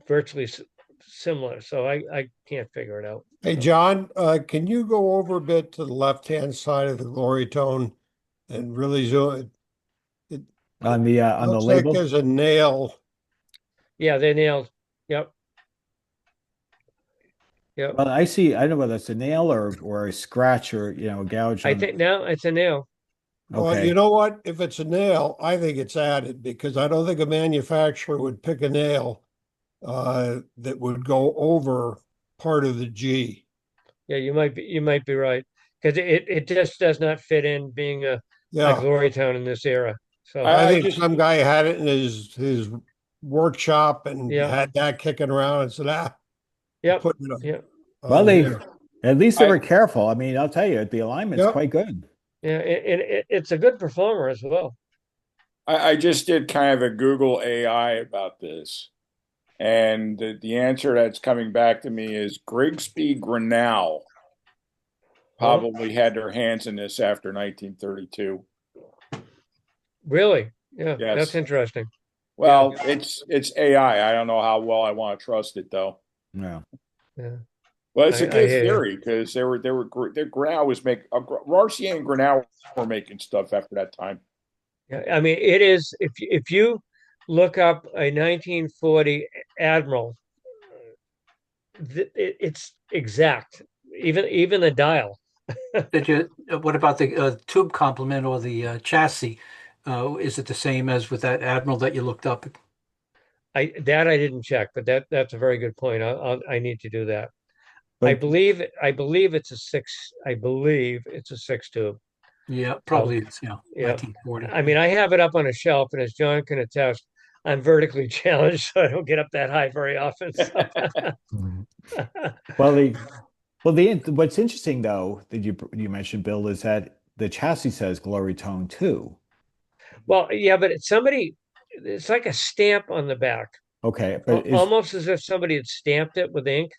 Speaker 8: virtually similar. So I can't figure it out.
Speaker 5: Hey, John, can you go over a bit to the left-hand side of the glory tone and really zoom it? It
Speaker 1: On the
Speaker 5: looks like
Speaker 1: label.
Speaker 5: there's a nail.
Speaker 8: Yeah, they nailed. Yep. Yep.
Speaker 1: Well, I see. I don't know whether it's a nail or a scratch or a gouge.
Speaker 8: I think now it's a nail.
Speaker 5: Well,
Speaker 1: Okay.
Speaker 5: you know what? If it's a nail, I think it's added because I don't think a manufacturer would pick a nail that would go over part of the G.
Speaker 8: Yeah, you might be right because it just does not fit in being a
Speaker 5: Yeah,
Speaker 8: Glorytone in this era. So
Speaker 5: I
Speaker 6: I
Speaker 5: think
Speaker 6: just
Speaker 5: some guy had it in his workshop and
Speaker 8: Yeah.
Speaker 5: had that kicking around and said,
Speaker 8: yep,
Speaker 5: putting it
Speaker 8: yeah,
Speaker 1: Well,
Speaker 5: on
Speaker 1: they
Speaker 5: there.
Speaker 1: at least they
Speaker 6: I
Speaker 1: were careful. I mean, I'll tell you, the alignment's
Speaker 5: Yep.
Speaker 1: quite good.
Speaker 8: yeah. It's a good performer as well.
Speaker 6: I just did kind of a Google AI about this, and the answer that's coming back to me is Grigsby Grinnell probably had their hands in this after 1932.
Speaker 8: Really? Yeah, that's
Speaker 6: Yes.
Speaker 8: interesting.
Speaker 6: Well, it's AI. I don't know how well I want to trust it though.
Speaker 1: Yeah.
Speaker 8: Yeah.
Speaker 6: Well, it's a
Speaker 8: I
Speaker 6: good
Speaker 8: hear you.
Speaker 6: theory because Grinnell was making Marcier and Grinnell were making stuff after that time.
Speaker 8: Yeah, I mean, it is if you look up a 1940 Admiral, it's exact. Even the dial.
Speaker 3: What about the tube complement or the chassis? Is it the same as with that Admiral that you looked up?
Speaker 8: I didn't check, but that's a very good point. I need to do that. I
Speaker 1: But
Speaker 8: believe it's a six. I believe it's a six tube.
Speaker 3: Yeah, probably it's
Speaker 8: Yeah.
Speaker 3: 1940.
Speaker 8: I mean, I have it up on a shelf, and as John can attest, I'm vertically challenged, so I don't get up that high very often. So.
Speaker 1: well, what's interesting though that you mentioned, Bill, is that the chassis says Glory Tone 2.
Speaker 8: Well, yeah, but it's like a stamp on the back,
Speaker 1: Okay, but
Speaker 8: almost as if somebody had stamped it with ink.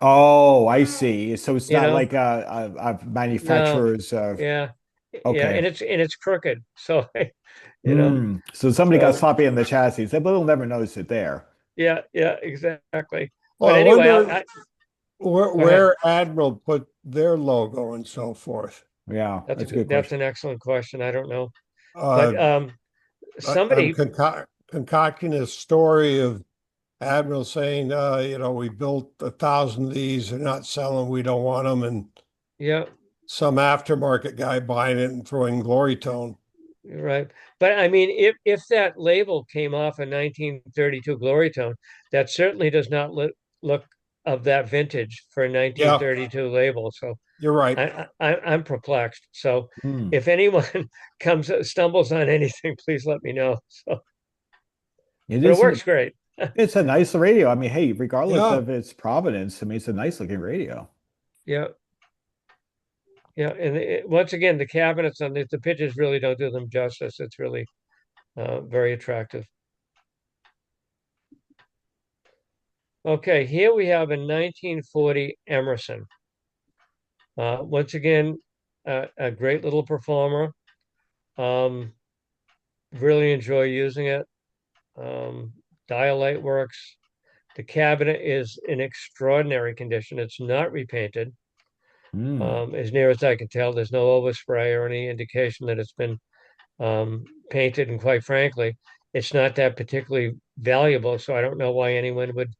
Speaker 1: oh, I see. So it's
Speaker 8: You
Speaker 1: not
Speaker 8: know?
Speaker 1: like a
Speaker 8: No,
Speaker 1: manufacturer's.
Speaker 8: yeah, yeah,
Speaker 1: Okay.
Speaker 8: and it's crooked. So, you know,
Speaker 1: So somebody got
Speaker 8: so
Speaker 1: sloppy in the chassis. But they'll never notice it there.
Speaker 8: yeah, exactly.
Speaker 5: Well,
Speaker 8: But
Speaker 5: I
Speaker 8: anyway,
Speaker 5: wonder
Speaker 8: go ahead.
Speaker 5: where Admiral put their logo and so forth.
Speaker 1: Yeah,
Speaker 8: That's
Speaker 1: that's a good
Speaker 8: that's
Speaker 1: question.
Speaker 8: an excellent question. I don't know,
Speaker 5: Uh,
Speaker 8: but
Speaker 5: I'm
Speaker 8: somebody,
Speaker 5: concocting a story of Admiral saying, we built 1,000 of these, they're not selling, we don't want them, and
Speaker 8: yeah,
Speaker 5: some aftermarket guy buying it and throwing glory tone.
Speaker 8: right. But I mean, if that label came off a 1932 Glorytone, that certainly does not look of that vintage for a
Speaker 5: Yeah,
Speaker 8: 1932 label. So
Speaker 5: you're right.
Speaker 8: I'm perplexed. So
Speaker 1: Hmm.
Speaker 8: if anyone stumbles on anything, please let me know. So,
Speaker 1: It
Speaker 8: but it
Speaker 1: is.
Speaker 8: works great.
Speaker 1: It's a nice radio. I mean, hey, regardless
Speaker 5: Yeah.
Speaker 1: of its provenance, I mean, it's a nice looking radio.
Speaker 8: Yeah. Yeah. And once again, the cabinets on the pictures really don't do them justice. It's really very attractive. Okay, here we have a 1940 Emerson. Once again, a great little performer. Really enjoy using it. Dial light works. The cabinet is in extraordinary condition. It's not repainted. As near as I can tell, there's no overspray or any indication that it's been painted. And quite frankly, it's not that particularly valuable. So I don't know why anyone would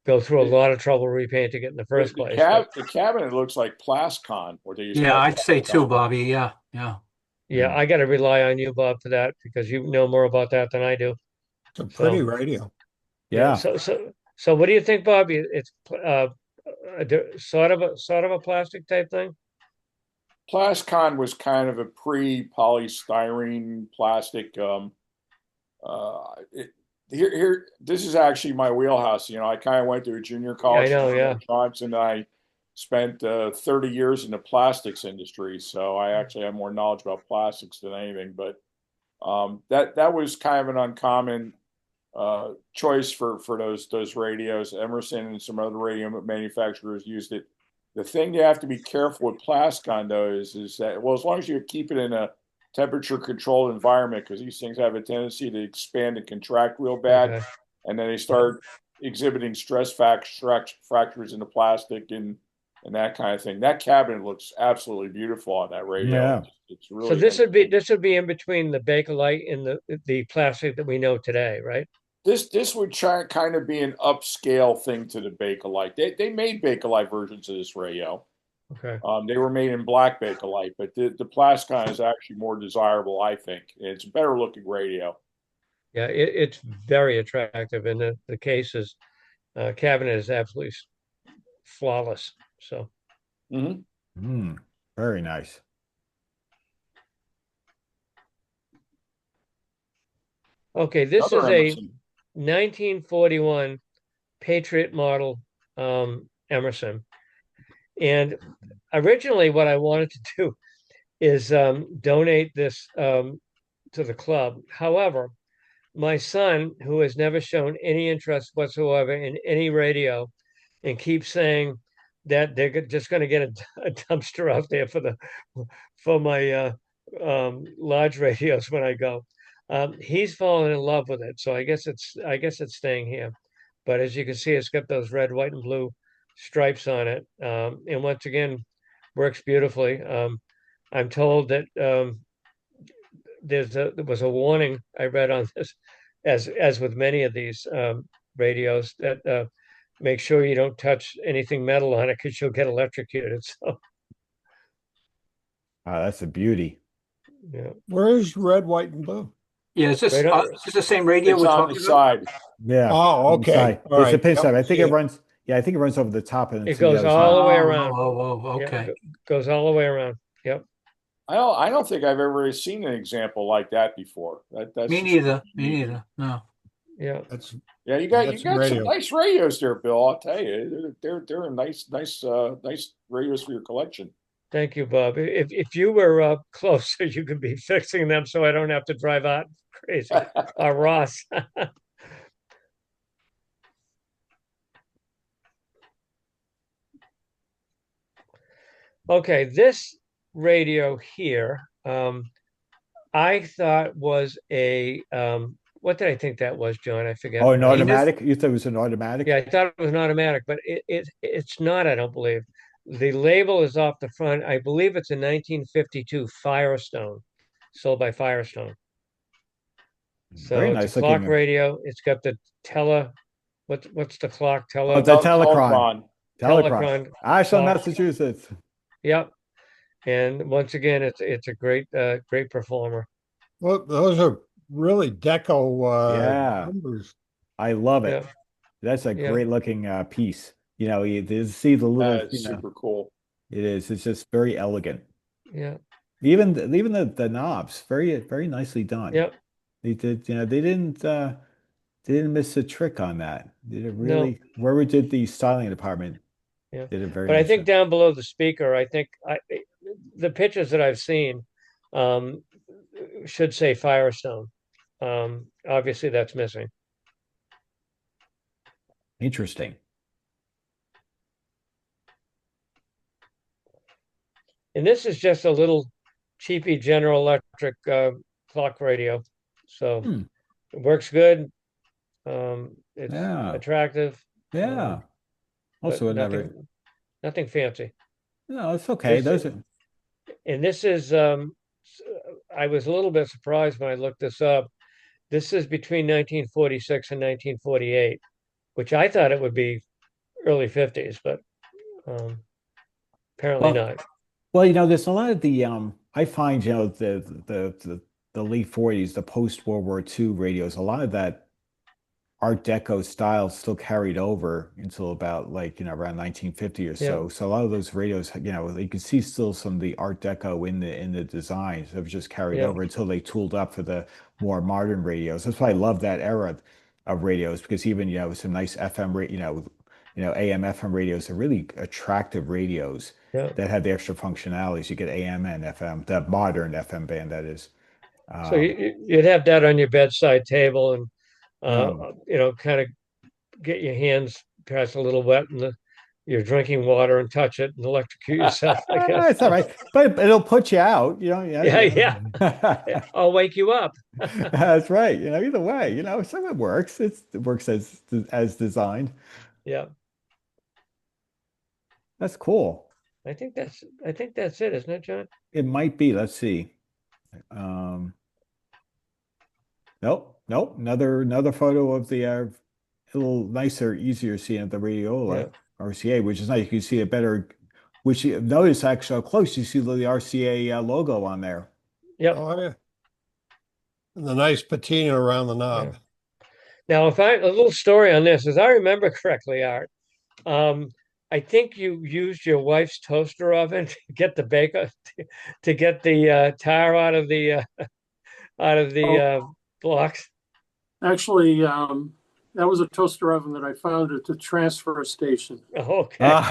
Speaker 8: go through a lot of trouble repainting it in the first place.
Speaker 6: The cabinet looks like Plascon, or they used to
Speaker 3: Yeah,
Speaker 6: call
Speaker 3: I'd say too,
Speaker 6: Plascon.
Speaker 3: Bobby. Yeah, yeah.
Speaker 8: Yeah, I got to rely on you, Bob, for that because you know more about that than I do.
Speaker 5: It's a pretty radio.
Speaker 1: Yeah.
Speaker 8: So what do you think, Bob? It's sort of a plastic type thing.
Speaker 6: Plascon was kind of a pre-polystyrene plastic. This is actually my wheelhouse. I kind of went to a junior college
Speaker 8: I know,
Speaker 6: for
Speaker 8: yeah.
Speaker 6: electronics, and I spent 30 years in the plastics industry, so I actually have more knowledge about plastics than anything. But that was kind of an uncommon choice for those radios. Emerson and some other radio manufacturers used it. The thing you have to be careful with Plascon though is that, well, as long as you keep it in a temperature controlled environment, because these things have a tendency to expand and contract real bad,
Speaker 8: Okay.
Speaker 6: and then they start exhibiting stress fractures in the plastic and that kind of thing. That cabinet looks absolutely beautiful on that radio.
Speaker 1: Yeah.
Speaker 6: It's really
Speaker 8: So this would be in between the Bakelite and the plastic that we know today, right?
Speaker 6: This would try kind of be an upscale thing to the Bakelite. They made Bakelite versions of this radio.
Speaker 8: Okay.
Speaker 6: They were made in black Bakelite, but the Plascon is actually more desirable, I think. It's a better looking radio.
Speaker 8: Yeah, it's very attractive, and the cases cabinet is absolutely flawless. So
Speaker 1: Very nice.
Speaker 8: okay, this
Speaker 6: Another
Speaker 8: is
Speaker 6: Emerson.
Speaker 8: a 1941 Patriot model Emerson. And originally what I wanted to do is donate this to the club. However, my son, who has never shown any interest whatsoever in any radio and keeps saying that they're just going to get a dumpster out there for my large radios when I go. He's fallen in love with it, so I guess it's staying here. But as you can see, it's got those red, white, and blue stripes on it, and once again, works beautifully. I'm told that there was a warning I read on this, as with many of these radios, that make sure you don't touch anything metal on it because you'll get electrocuted. So
Speaker 1: Wow, that's a beauty.
Speaker 8: yeah,
Speaker 5: Where's red, white, and blue?
Speaker 3: Yeah, is
Speaker 8: Right on.
Speaker 3: this the same radio
Speaker 6: It's
Speaker 3: we're
Speaker 6: on the
Speaker 3: talking about?
Speaker 6: side.
Speaker 1: Yeah.
Speaker 5: Oh,
Speaker 1: on the
Speaker 5: okay.
Speaker 1: side.
Speaker 5: All
Speaker 1: It's a
Speaker 5: right.
Speaker 1: pin side. I
Speaker 5: Yep,
Speaker 1: think
Speaker 5: see
Speaker 1: it
Speaker 5: it.
Speaker 1: runs. Yeah, I think it runs over the top and
Speaker 8: it
Speaker 1: to the
Speaker 8: goes
Speaker 1: other
Speaker 8: all the
Speaker 1: side.
Speaker 8: way around.
Speaker 3: Oh,
Speaker 8: Yeah,
Speaker 3: okay.
Speaker 8: goes all the way around. Yep.
Speaker 6: I don't think I've ever seen an example like that before. That's
Speaker 3: Me
Speaker 6: just
Speaker 3: neither. Me neither. No.
Speaker 8: Yeah.
Speaker 5: That's
Speaker 6: Yeah, you got
Speaker 5: That's
Speaker 6: some
Speaker 5: radio.
Speaker 6: nice radios there, Bill. I'll tell you, they're a nice radios for your collection.
Speaker 8: Thank you, Bob. If you were closer, you could be fixing them so I don't have to drive out crazy. Ross. Okay, this radio here, I thought was a what did I think that was, John? I forget.
Speaker 1: Oh, an
Speaker 3: Venus?
Speaker 1: automatic? You thought it was an automatic?
Speaker 8: Yeah, I thought it was an automatic, but it's not, I don't believe. The label is off the front. I believe it's a 1952 Firestone, sold by Firestone. So
Speaker 1: Very
Speaker 8: it's
Speaker 1: nice
Speaker 8: a clock
Speaker 1: looking.
Speaker 8: radio. It's got the what's the clock?
Speaker 1: Oh, the
Speaker 6: Telecron.
Speaker 1: Telecron. Ashland,
Speaker 8: clock.
Speaker 1: Massachusetts.
Speaker 8: Yep. And once again, it's a great performer.
Speaker 5: well, those are really deco
Speaker 1: Yeah.
Speaker 5: numbers.
Speaker 1: I love it.
Speaker 8: Yeah.
Speaker 1: That's a
Speaker 8: Yeah.
Speaker 1: great looking piece. You know, you see the little,
Speaker 6: That's super cool.
Speaker 1: it is. It's just very elegant.
Speaker 8: Yeah.
Speaker 1: Even the knobs, very nicely done.
Speaker 8: Yep.
Speaker 1: They did, they didn't miss a trick on that. Did it
Speaker 8: No.
Speaker 1: really? Whoever did the styling department
Speaker 8: Yeah.
Speaker 1: did it very
Speaker 8: But I
Speaker 1: nice
Speaker 8: think
Speaker 1: job.
Speaker 8: down below the speaker, the pictures that I've seen should say Firestone. Obviously, that's missing.
Speaker 1: Interesting.
Speaker 8: And this is just a little cheapy General Electric clock radio. So it works good. It's
Speaker 1: Yeah.
Speaker 8: attractive.
Speaker 1: Yeah.
Speaker 8: But
Speaker 1: Also another.
Speaker 8: nothing fancy.
Speaker 1: No, it's okay.
Speaker 8: This
Speaker 1: Those
Speaker 8: is-
Speaker 1: are.
Speaker 8: And this is I was a little bit surprised when I looked this up. This is between 1946 and 1948, which I thought it would be early 50s, but apparently
Speaker 1: Well,
Speaker 8: not.
Speaker 1: Well, there's a lot of the I find, the late 40s, the post World War II radios, a lot of that Art Deco style still carried over until about around 1950 or so.
Speaker 8: Yeah.
Speaker 1: So a lot of those radios, you can see still some of the Art Deco in the designs have just carried
Speaker 8: Yeah.
Speaker 1: over until they tooled up for the more modern radios. That's why I love that era of radios, because even some nice FM AM, FM radios are really attractive radios
Speaker 8: Yeah.
Speaker 1: that have the extra functionalities. You get AM and FM, the modern FM band, that is.
Speaker 8: So you'd have that on your bedside table and,
Speaker 1: Um,
Speaker 8: kind of get your hands perhaps a little wet in your drinking water and touch it and electrocute yourself, I guess.
Speaker 1: It's all right, but it'll put you out,
Speaker 8: Yeah. I'll wake you up.
Speaker 1: That's right. Either way, so it works. It works as designed.
Speaker 8: Yeah.
Speaker 1: That's cool.
Speaker 8: I think that's it, isn't it, John?
Speaker 1: It might be. Let's see. Nope. Another photo of the a little nicer, easier seeing of the Radiola RCA, which is nice. You can see a better. Which you notice actually how close you see the RCA logo on there.
Speaker 8: Yep.
Speaker 5: Oh, yeah. And the nice patina around the knob.
Speaker 8: Yeah. Now, a little story on this, as I remember correctly, Art, I think you used your wife's toaster oven to get the bacon, to get the tar out of the blocks.
Speaker 9: Actually, that was a toaster oven that I found at the transfer station.
Speaker 8: Okay.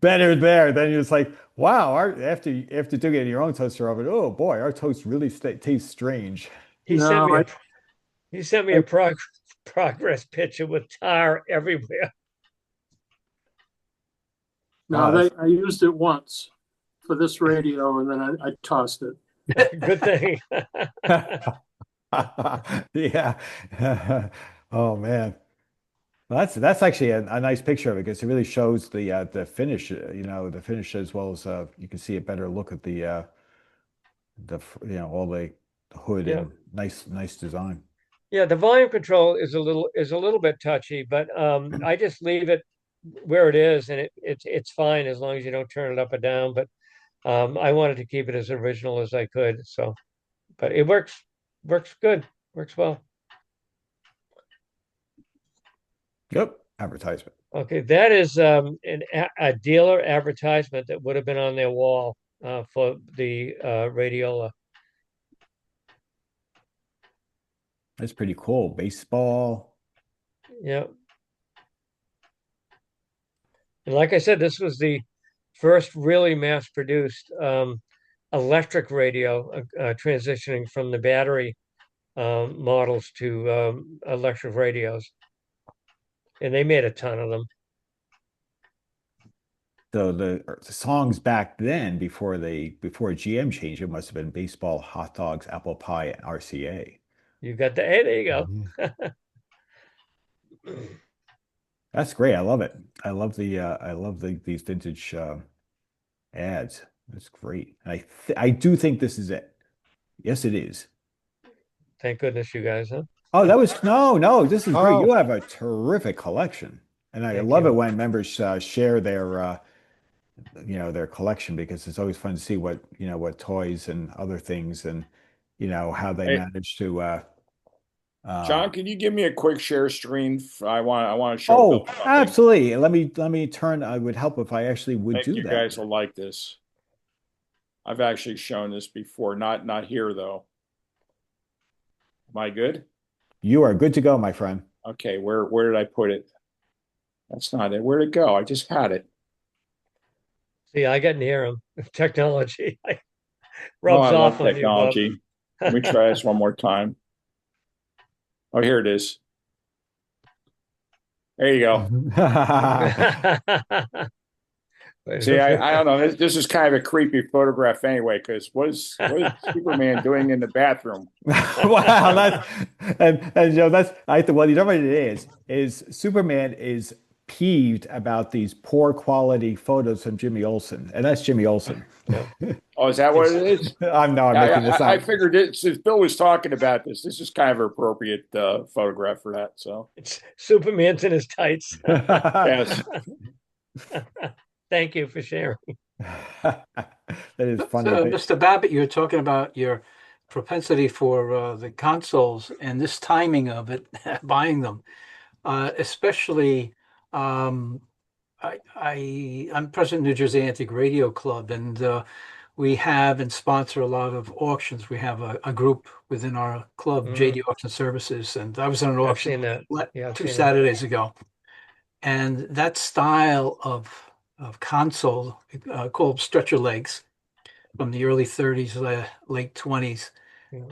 Speaker 1: Better there. Then you're just like, wow, after doing it in your own toaster oven, oh boy, our toast really tastes strange.
Speaker 8: He sent me a progress picture with tar everywhere.
Speaker 9: No, I used it once for this radio, and then I tossed it.
Speaker 8: Good thing.
Speaker 1: Yeah. Oh man. Well, that's actually a nice picture of it because it really shows the finish, the finish, as well as you can see a better look at the all the hood and nice design.
Speaker 8: Yeah, the volume control is a little bit touchy, but I just leave it where it is, and it's fine as long as you don't turn it up or down. But I wanted to keep it as original as I could, so but it works good, works well.
Speaker 1: Yep, advertisement.
Speaker 8: Okay, that is a dealer advertisement that would have been on their wall for the Radiola.
Speaker 1: That's pretty cool. Baseball.
Speaker 8: Yeah. And like I said, this was the first really mass-produced electric radio, transitioning from the battery models to electric radios. And they made a ton of them.
Speaker 1: So the songs back then, before GM changed, it must have been baseball, hot dogs, apple pie, and RCA.
Speaker 8: You got hey, there you go.
Speaker 1: That's great. I love it. I love these vintage ads. That's great. And I do think this is it. Yes, it is.
Speaker 8: Thank goodness you guys, huh?
Speaker 1: Oh, no. This is great. You have a terrific collection, and I love it when members share their their collection, because it's always fun to see what toys and other things, and how they manage to.
Speaker 6: John, can you give me a quick share screen? I want to show.
Speaker 1: Oh, absolutely. Let me turn. I would help if I actually would do that.
Speaker 6: You guys will like this. I've actually shown this before, not here though. Am I good?
Speaker 1: You are good to go, my friend.
Speaker 6: Okay, where did I put it? That's not it. Where'd it go? I just had it.
Speaker 8: See, I got near him. Technology rubs off on
Speaker 6: technology.
Speaker 8: You.
Speaker 6: Let me try this one more time. Oh, here it is. There you go. See, I don't know. This is kind of a creepy photograph anyway, because what is Superman doing in the bathroom?
Speaker 1: Wow, and that's what it is Superman is peeved about these poor quality photos from Jimmy Olsen, and that's Jimmy Olsen.
Speaker 6: Oh, is that what it is?
Speaker 1: I'm making this up.
Speaker 6: I figured it. Since Bill was talking about this is kind of an appropriate photograph for that. So
Speaker 8: it's Superman's in his tights.
Speaker 6: Yes.
Speaker 8: Thank you for sharing.
Speaker 1: That is funny.
Speaker 3: So, Mr. Babbitt, you're talking about your propensity for the consoles and this timing of it, buying them, especially. I'm president of New Jersey Antique Radio Club, and we have and sponsor a lot of auctions. We have a group within our club, JD Auction Services, and I was on an auction 2 Saturdays ago. And that style of console called stretcher legs from the early 30s, late 20s,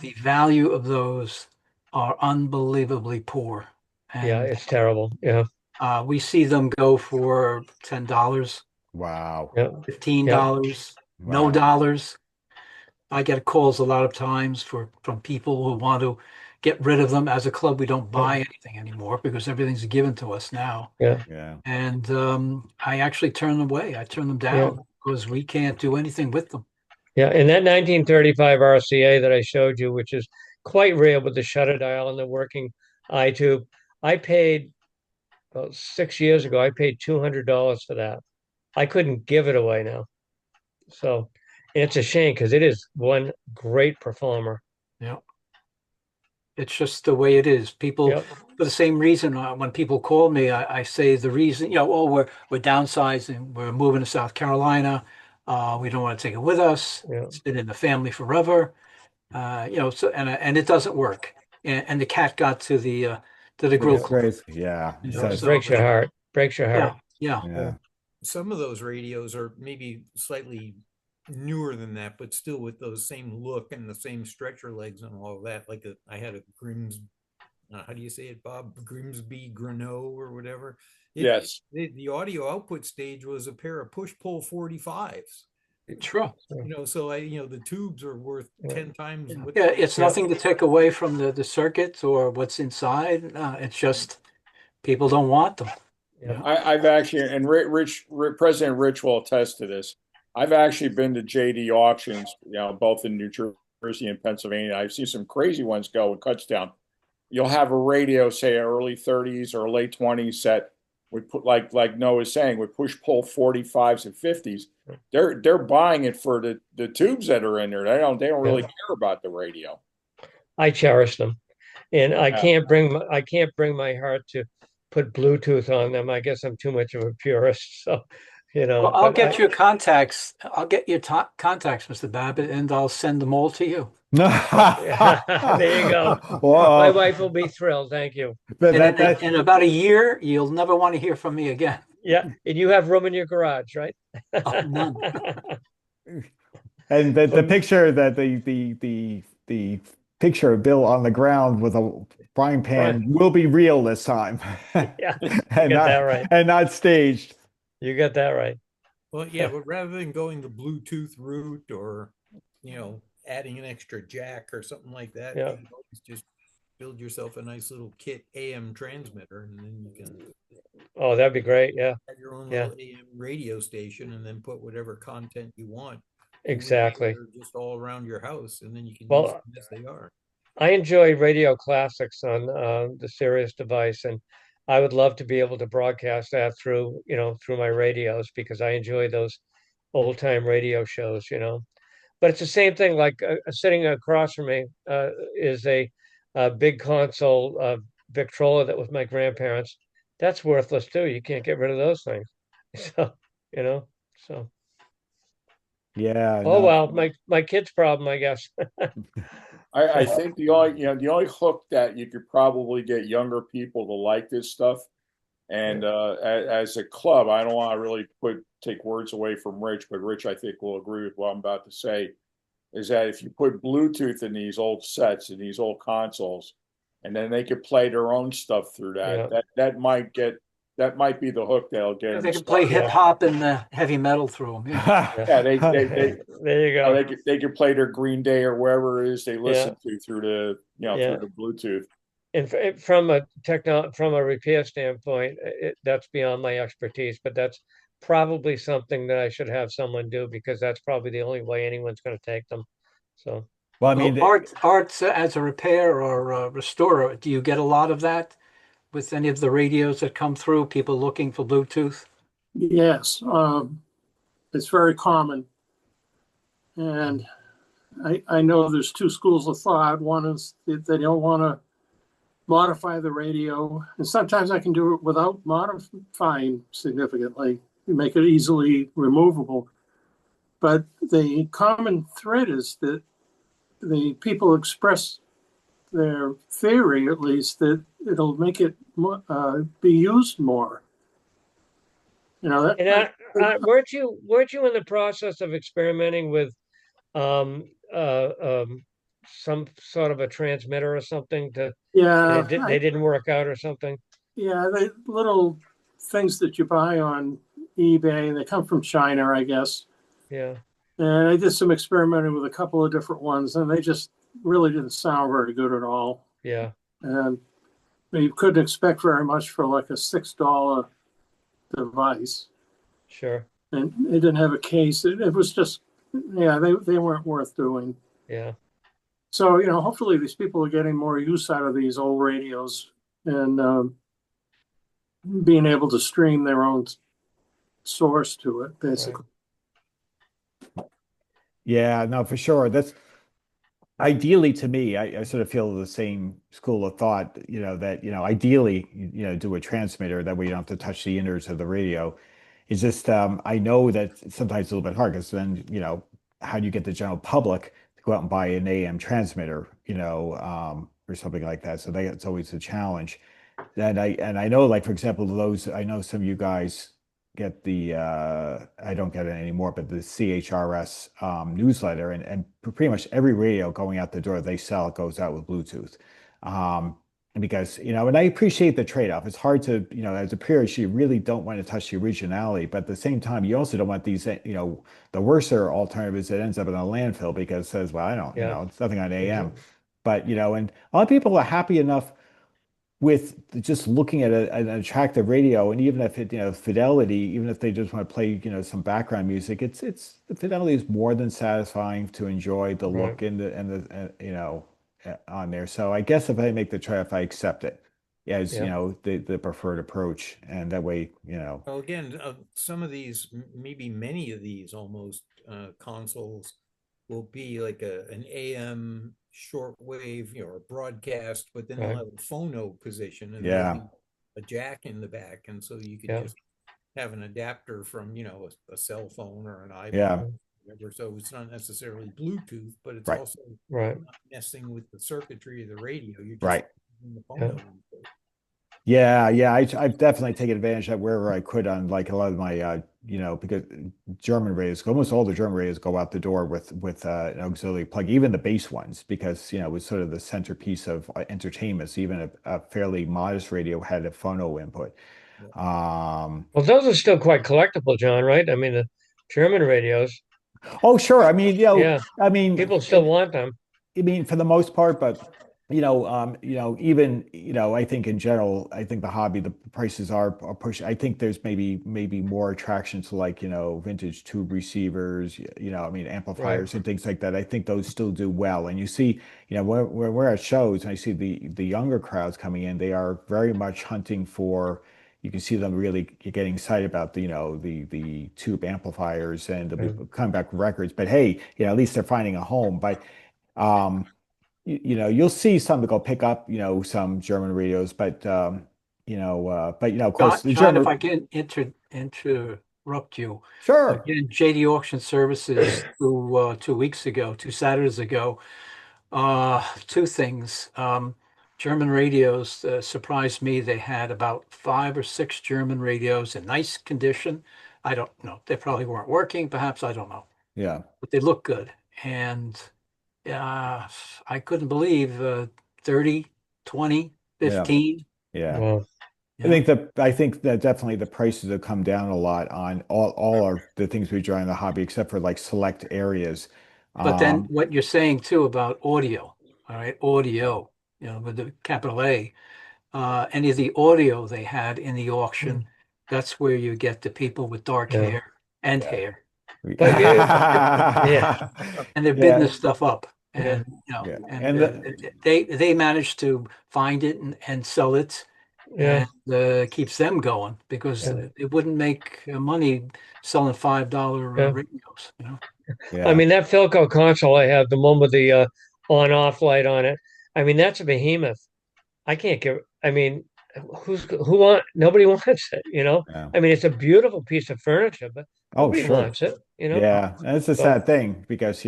Speaker 3: the value of those are unbelievably poor.
Speaker 8: Yeah,
Speaker 3: And
Speaker 8: it's terrible. Yeah,
Speaker 3: we see them go for $10,
Speaker 1: Wow.
Speaker 8: yeah, yeah,
Speaker 3: $15, no
Speaker 1: Wow.
Speaker 3: dollars. I get calls a lot of times from people who want to get rid of them. As a club, we don't buy anything anymore because everything's given to us now.
Speaker 8: yeah,
Speaker 1: Yeah.
Speaker 3: And I actually turn them away. I turn them
Speaker 8: yeah,
Speaker 3: down because we can't do anything with them.
Speaker 8: yeah. And that 1935 RCA that I showed you, which is quite rare with the shutter dial and the working eye tube, I paid about 6 years ago. I paid $200 for that. I couldn't give it away now. So it's a shame because it is one great performer.
Speaker 3: Yeah. It's just the way it is. People,
Speaker 8: Yep.
Speaker 3: for the same reason, when people call me, I say the reason, oh, we're downsizing, we're moving to South Carolina, we don't want to take it with us.
Speaker 8: Yeah.
Speaker 3: It's been in the family forever, So and it doesn't work. And the cat got to the grill
Speaker 1: It's
Speaker 3: club.
Speaker 1: crazy. Yeah.
Speaker 3: You
Speaker 1: So
Speaker 3: know,
Speaker 8: It
Speaker 1: it's-
Speaker 3: so
Speaker 8: breaks your heart. Breaks your
Speaker 3: yeah,
Speaker 8: heart.
Speaker 3: yeah.
Speaker 1: yeah.
Speaker 7: Some of those radios are maybe slightly newer than that, but still with those same look and the same stretcher legs and all of that. Like I had a how do you say it, Bob? Grimsby Grenault or whatever.
Speaker 6: Yes.
Speaker 7: The audio output stage was a pair of push-pull 45s.
Speaker 3: True.
Speaker 7: So the tubes are worth 10 times. What
Speaker 3: Yeah, it's nothing to take away from the circuit or what's inside. It's just people don't want them.
Speaker 8: Yeah.
Speaker 6: I've actually, and President Rich will attest to this. I've actually been to JD auctions, both in New Jersey and Pennsylvania. I've seen some crazy ones go in Kutztown. You'll have a radio, say early 30s or late 20s set. We put like Noah is saying, we push pull 45s and 50s. They're buying it for the tubes that are in there. They don't really care about the radio.
Speaker 8: I cherish them, and I
Speaker 6: Yeah.
Speaker 8: can't bring my heart to put Bluetooth on them. I guess I'm too much of a purist. So,
Speaker 3: Well, I'll
Speaker 8: but
Speaker 3: get your contacts. I'll get your contacts, Mr. Babbitt, and I'll send them all to you.
Speaker 8: there you go.
Speaker 1: Well,
Speaker 8: My wife will be thrilled. Thank you.
Speaker 1: but
Speaker 3: And
Speaker 1: that,
Speaker 3: in about a year, you'll never want to hear from me again.
Speaker 8: Yeah, and you have room in your garage, right?
Speaker 3: Oh, none.
Speaker 1: and the picture that the picture of Bill on the ground with a frying pan will be real this time.
Speaker 8: Yeah, you
Speaker 1: and
Speaker 8: got
Speaker 1: not,
Speaker 8: that right.
Speaker 1: and not staged.
Speaker 8: You got that right.
Speaker 7: Well, yeah, but rather than going the Bluetooth route or, adding an extra jack or something like that,
Speaker 8: Yeah.
Speaker 7: you can always just build yourself a nice little kit AM transmitter, and then you can
Speaker 8: Oh, that'd be great. Yeah,
Speaker 7: have your own
Speaker 8: Yeah.
Speaker 7: little AM radio station, and then put whatever content you want.
Speaker 8: exactly.
Speaker 7: Just all around your house, and then you can use
Speaker 8: Well,
Speaker 7: them as they are.
Speaker 8: I enjoy radio classics on the Sirius device, and I would love to be able to broadcast that through my radios because I enjoy those old time radio shows. But it's the same thing. Like sitting across from me is a big console Victrola that was my grandparents. That's worthless too. You can't get rid of those things. So so.
Speaker 1: Yeah.
Speaker 8: Oh
Speaker 1: No.
Speaker 8: well, my kid's problem, I guess.
Speaker 6: I think the only hook that you could probably get younger people to like this stuff, and as a club, I don't want to really take words away from Rich, but Rich I think will agree with what I'm about to say, is that if you put Bluetooth in these old sets and these old consoles, and then they could play their own stuff through that, that might be the hook that'll get them.
Speaker 3: They can play hip hop and heavy metal through them.
Speaker 6: Yeah, they
Speaker 8: There you go.
Speaker 6: they could play their Green Day or wherever it is they listen to through the through the Bluetooth.
Speaker 8: And from a repair standpoint, that's beyond my expertise, but that's probably something that I should have someone do because that's probably the only way anyone's going to take them. So,
Speaker 1: Well, I mean,
Speaker 3: Art as a repair or a restorer, do you get a lot of that with any of the radios that come through? People looking for Bluetooth?
Speaker 9: Yes, it's very common. And I know there's two schools of thought. One is that they don't want to modify the radio. And sometimes I can do it without modifying significantly, make it easily removable. But the common thread is that the people express their theory, at least, that it'll make it be used more.
Speaker 8: And weren't you in the process of experimenting with um, uh, um, some sort of a transmitter or something and
Speaker 9: yeah,
Speaker 8: they didn't work out or something?
Speaker 9: yeah, they little things that you buy on eBay. They come from China, I guess.
Speaker 8: Yeah,
Speaker 9: And I did some experimenting with a couple of different ones, and they just really didn't sound very good at all.
Speaker 8: yeah,
Speaker 9: And you couldn't expect very much for like a $6 device.
Speaker 8: sure.
Speaker 9: And it didn't have a case. It was just, yeah, they weren't worth doing.
Speaker 8: Yeah,
Speaker 9: So, hopefully these people are getting more use out of these old radios and being able to stream their own source to it, basically.
Speaker 1: Yeah, no, for sure. That's ideally to me, I sort of feel the same school of thought, that, ideally, do a transmitter that way you don't have to touch the innards of the radio. It's just, I know that sometimes it's a little bit hard because then, how do you get the general public to go out and buy an AM transmitter, or something like that? So it's always a challenge. And I know, like, for example, I know some of you guys get I don't get it anymore, but the CHRS newsletter, and pretty much every radio going out the door they sell goes out with Bluetooth. And because, and I appreciate the trade-off. It's hard to, as a purist, you really don't want to touch the originality, but at the same time, you also don't want these, the worser alternative is it ends up in a landfill because it says, well, I don't, it's nothing on AM. But, and a lot of people are happy enough with just looking at an attractive radio, and even if it, fidelity, even if they just want to play, some background music, it's the fidelity is more than satisfying to enjoy the look and on there. So I guess if I make the trade-off, I accept it as the preferred approach, and that way,
Speaker 7: Well, again, some of these, maybe many of these almost consoles will be like an AM shortwave, a broadcast, but then they'll have a phono position and there'll be a jack in the back, and so you could just have an adapter from a cell phone or an iPhone. Or whatever. So it's not necessarily Bluetooth, but it's also not messing with the circuitry of the radio. You're just using the phono input.
Speaker 1: Yeah, I've definitely taken advantage of that wherever I could on like a lot of my because German radios, almost all the German radios go out the door with an auxiliary plug, even the bass ones, because it was sort of the centerpiece of entertainment. So even a fairly modest radio had a phono input.
Speaker 8: Well, those are still quite collectible, John, right? I mean, the German radios.
Speaker 1: Oh, sure. I mean, I mean,
Speaker 8: people still want them.
Speaker 1: I mean, for the most part, but even, I think in general, I think the hobby, the prices are pushing. I think there's maybe more attraction to like, vintage tube receivers, I mean, amplifiers and things like that. I think those still do well. And you see, when we're at shows and I see the younger crowds coming in, they are very much hunting for, you can see them really getting excited about the tube amplifiers and the comeback records. But hey, at least they're finding a home. But you'll see some that go pick up, some German radios, but of course, the
Speaker 3: John,
Speaker 1: German.
Speaker 3: if I can interrupt you.
Speaker 1: Sure.
Speaker 3: Again, JD Auction Services 2 weeks ago, 2 Saturdays ago, two things. German radios surprised me. They had about 5 or 6 German radios in nice condition. I don't know. They probably weren't working, perhaps. I don't know.
Speaker 1: Yeah.
Speaker 3: But they look good. And I couldn't believe 30, 20, 15.
Speaker 1: Yeah.
Speaker 8: Wow.
Speaker 1: I think that definitely the prices have come down a lot on all of the things we enjoy in the hobby, except for like select areas.
Speaker 3: But then what you're saying too about audio, all right, audio, with the capital A, any of the audio they had in the auction, that's where you get the people with dark hair and hair.
Speaker 8: But
Speaker 3: and they're bidding this stuff up, and
Speaker 1: and
Speaker 3: they managed to find it and sell it, and keeps them going because it wouldn't make money selling $5 radios.
Speaker 8: I mean, that Philco console I have, the one with the on-off light on it. I mean, that's a behemoth. I can't give. I mean, nobody wants it. I mean, it's a beautiful piece of furniture, but nobody wants it.
Speaker 1: Yeah, and it's a sad thing because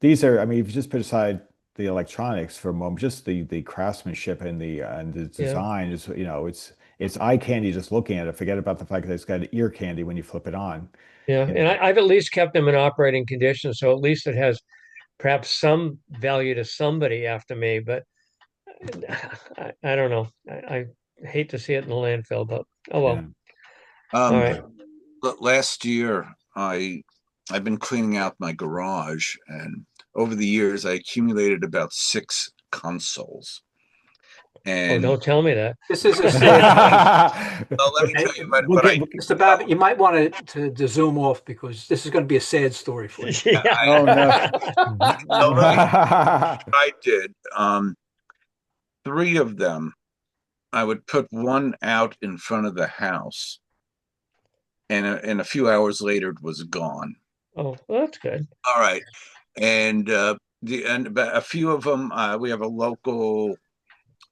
Speaker 1: these are. I mean, if you just put aside the electronics for a moment, just the craftsmanship and the design is it's eye candy just looking at it. Forget about the fact that it's got ear candy when you flip it on.
Speaker 8: Yeah,
Speaker 1: You
Speaker 8: and
Speaker 1: know?
Speaker 8: I've at least kept them in operating condition, so at least it has perhaps some value to somebody after me. But I don't know. I hate to see it in the landfill, but oh well.
Speaker 1: Yeah.
Speaker 8: All right.
Speaker 4: Last year, I've been cleaning out my garage, and over the years, I accumulated about 6 consoles.
Speaker 8: Oh,
Speaker 4: And
Speaker 8: don't tell me that.
Speaker 3: This is a sad thing.
Speaker 4: well, let me
Speaker 3: Hey,
Speaker 4: tell you what,
Speaker 1: We'll
Speaker 4: what
Speaker 1: get,
Speaker 4: I
Speaker 1: we'll-
Speaker 3: Mr. Babbitt, you might want to zoom off because this is going to be a sad story for you.
Speaker 8: Yeah.
Speaker 1: oh no.
Speaker 4: no, let me what I did. 3 of them, I would put one out in front of the house, and a few hours later, it was gone.
Speaker 8: Oh, well, that's good.
Speaker 4: All right, and a few of them, we have a local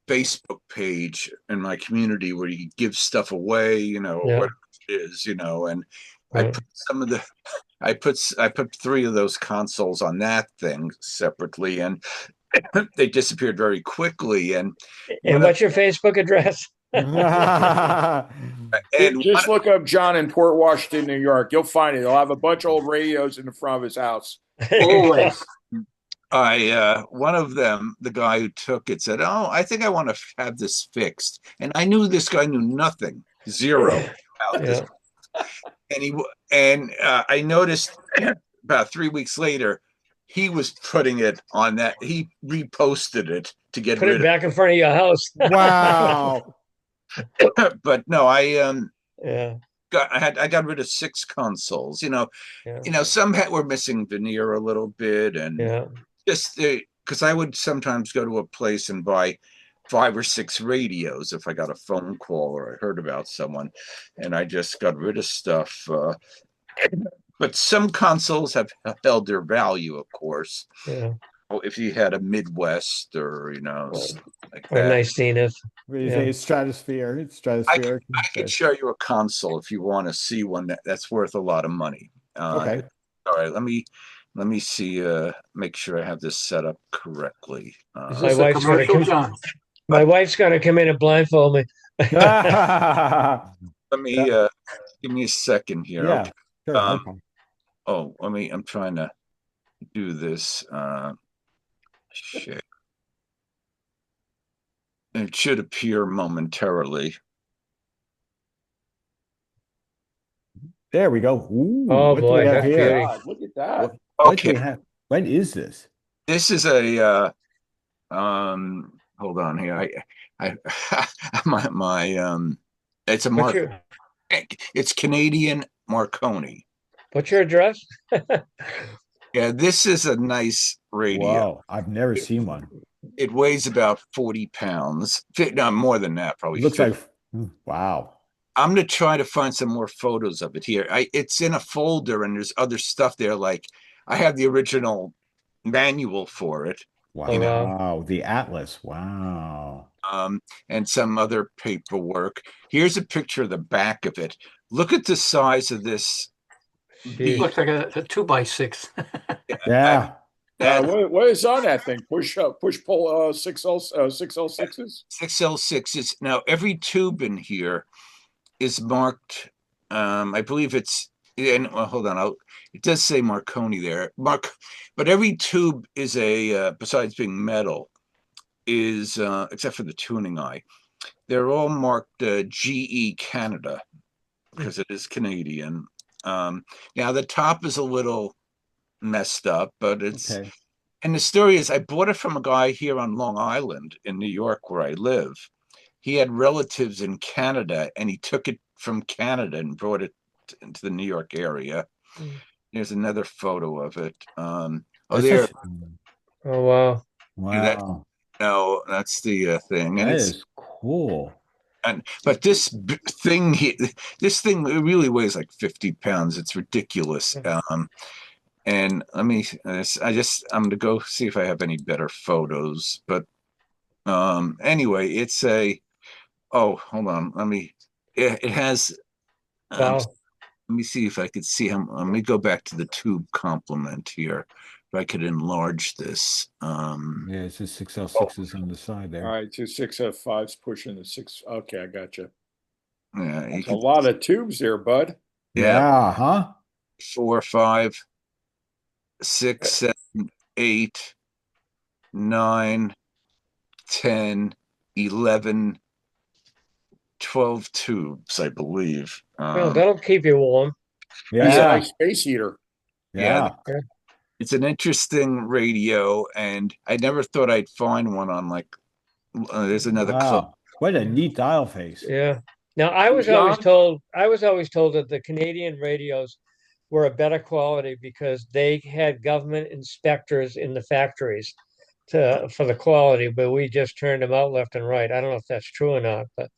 Speaker 4: Facebook page in my community where you give stuff away, or
Speaker 8: Yeah.
Speaker 4: what it is, and I
Speaker 8: Right.
Speaker 4: put some of the I put 3 of those consoles on that thing separately, and they disappeared very quickly. And
Speaker 8: And
Speaker 4: one of
Speaker 8: what's your Facebook address?
Speaker 4: and
Speaker 6: Just look up John in Port Washington, New York. You'll find it. He'll have a bunch of old radios in the front of his house.
Speaker 3: Always.
Speaker 4: one of them, the guy who took it, said, "Oh, I think I want to have this fixed." And I knew this guy knew nothing, zero about this.
Speaker 8: Yeah.
Speaker 4: And I noticed about 3 weeks later, he was putting it on that. He reposted it to get
Speaker 8: Put it
Speaker 4: rid of
Speaker 8: back in front of your house.
Speaker 1: Wow.
Speaker 4: it. But no,
Speaker 8: Yeah.
Speaker 4: I got rid of 6 consoles.
Speaker 8: Yeah.
Speaker 4: Some were missing veneer a little bit, and
Speaker 8: Yeah.
Speaker 4: just because I would sometimes go to a place and buy 5 or 6 radios if I got a phone call or I heard about someone, and I just got rid of stuff. But some consoles have held their value, of course.
Speaker 8: Yeah.
Speaker 4: If you had a Midwest or like
Speaker 8: Or
Speaker 4: that,
Speaker 8: nice Zenith.
Speaker 1: It's stratosphere. It's
Speaker 4: I
Speaker 1: stratosphere.
Speaker 4: could show you a console if you want to see one that's worth a lot of money.
Speaker 1: Okay.
Speaker 4: All right, let me see. Make sure I have this set up correctly.
Speaker 3: Is
Speaker 8: My
Speaker 3: this a
Speaker 8: wife's gonna
Speaker 3: commercial,
Speaker 8: come.
Speaker 3: John?
Speaker 8: My wife's gonna come in and blindfold me.
Speaker 4: Let me give me a second here.
Speaker 1: Yeah.
Speaker 4: Okay.
Speaker 1: Sure. No problem.
Speaker 4: I'm trying to do this. Shit. It should appear momentarily.
Speaker 1: There we go. Ooh,
Speaker 8: Oh
Speaker 1: what do
Speaker 8: boy,
Speaker 1: we have
Speaker 8: that's
Speaker 1: here?
Speaker 8: beauty.
Speaker 6: God, look at that.
Speaker 1: What do we
Speaker 4: Okay,
Speaker 1: have? When is this?
Speaker 4: this is a hold on here. I it's a
Speaker 8: What's
Speaker 4: mark. It's Canadian Marconi.
Speaker 8: your address?
Speaker 4: Yeah, this is a nice radio.
Speaker 1: Wow, I've never seen one.
Speaker 4: It weighs about 40 pounds. No, more than that, probably.
Speaker 1: Looks
Speaker 4: 50.
Speaker 1: like wow.
Speaker 4: I'm gonna try to find some more photos of it here. It's in a folder, and there's other stuff there. Like I have the original manual for it,
Speaker 1: Wow.
Speaker 8: Oh, wow.
Speaker 1: Wow. The Atlas. Wow.
Speaker 4: and some other paperwork. Here's a picture of the back of it. Look at the size of this.
Speaker 8: Jeez.
Speaker 3: Looks like a 2x6.
Speaker 1: Yeah.
Speaker 6: What is on that thing? Push pull 6L6s.
Speaker 4: 6L6s. Now every tube in here is marked. I believe it's. And hold on, it does say Marconi there. But every tube is besides being metal, is except for the tuning eye, they're all marked GE Canada because it is Canadian. Now the top is a little messed up, but it's.
Speaker 1: Okay.
Speaker 4: And the story is, I bought it from a guy here on Long Island in New York, where I live. He had relatives in Canada, and he took it from Canada and brought it into the New York area. There's another photo of it. There.
Speaker 8: Oh wow.
Speaker 1: Wow.
Speaker 4: No, that's the thing. And
Speaker 1: That
Speaker 4: it's
Speaker 1: is cool.
Speaker 4: but this thing really weighs like 50 pounds. It's ridiculous. And let me. I'm gonna go see if I have any better photos. But anyway, it's a. Oh, hold on. It has.
Speaker 8: Wow.
Speaker 4: Let me see if I could see him. Let me go back to the tube complement here. If I could enlarge this.
Speaker 1: Yeah, it's just 6L6s on the side there.
Speaker 6: All right, 2 6F5s pushing the 6. Okay, I got you.
Speaker 4: Yeah, you
Speaker 6: That's a
Speaker 4: can,
Speaker 6: lot of tubes there, bud.
Speaker 4: yeah,
Speaker 1: Yeah, huh?
Speaker 4: 4, 5, 6, 7, 8, 9, 10, 11, 12 tubes, I believe.
Speaker 8: Well, that'll keep you warm.
Speaker 6: That's a
Speaker 1: Yeah,
Speaker 6: nice space heater.
Speaker 4: Yeah,
Speaker 1: yeah.
Speaker 4: it's an interesting radio, and I never thought I'd find one on like. There's another club.
Speaker 1: Wow, what a neat dial face.
Speaker 8: Yeah. Now, I was always told that the Canadian radios were a better quality because they had government inspectors in the factories for the quality, but we just turned them out left and right. I don't know if that's true or not, but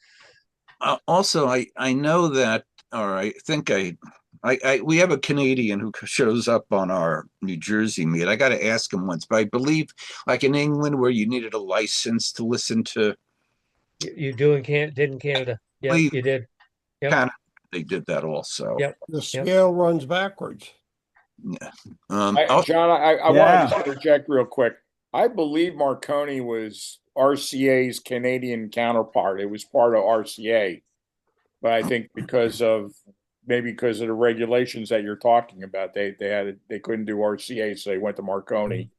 Speaker 4: Also, I know that, or I think we have a Canadian who shows up on our New Jersey meet. I got to ask him once, but I believe, like in England, where you needed a license to listen to,
Speaker 8: you do in did in Canada.
Speaker 4: I
Speaker 8: Yeah,
Speaker 4: believe
Speaker 8: you did. Yep.
Speaker 4: Canada, they did that also.
Speaker 8: Yep.
Speaker 5: The
Speaker 8: Yep.
Speaker 5: scale runs backwards.
Speaker 4: Yeah. Also,
Speaker 6: John, I want
Speaker 1: Yeah.
Speaker 6: to just interject real quick. I believe Marconi was RCA's Canadian counterpart. It was part of RCA, but I think because of the regulations that you're talking about, they couldn't do RCA, so they went to Marconi.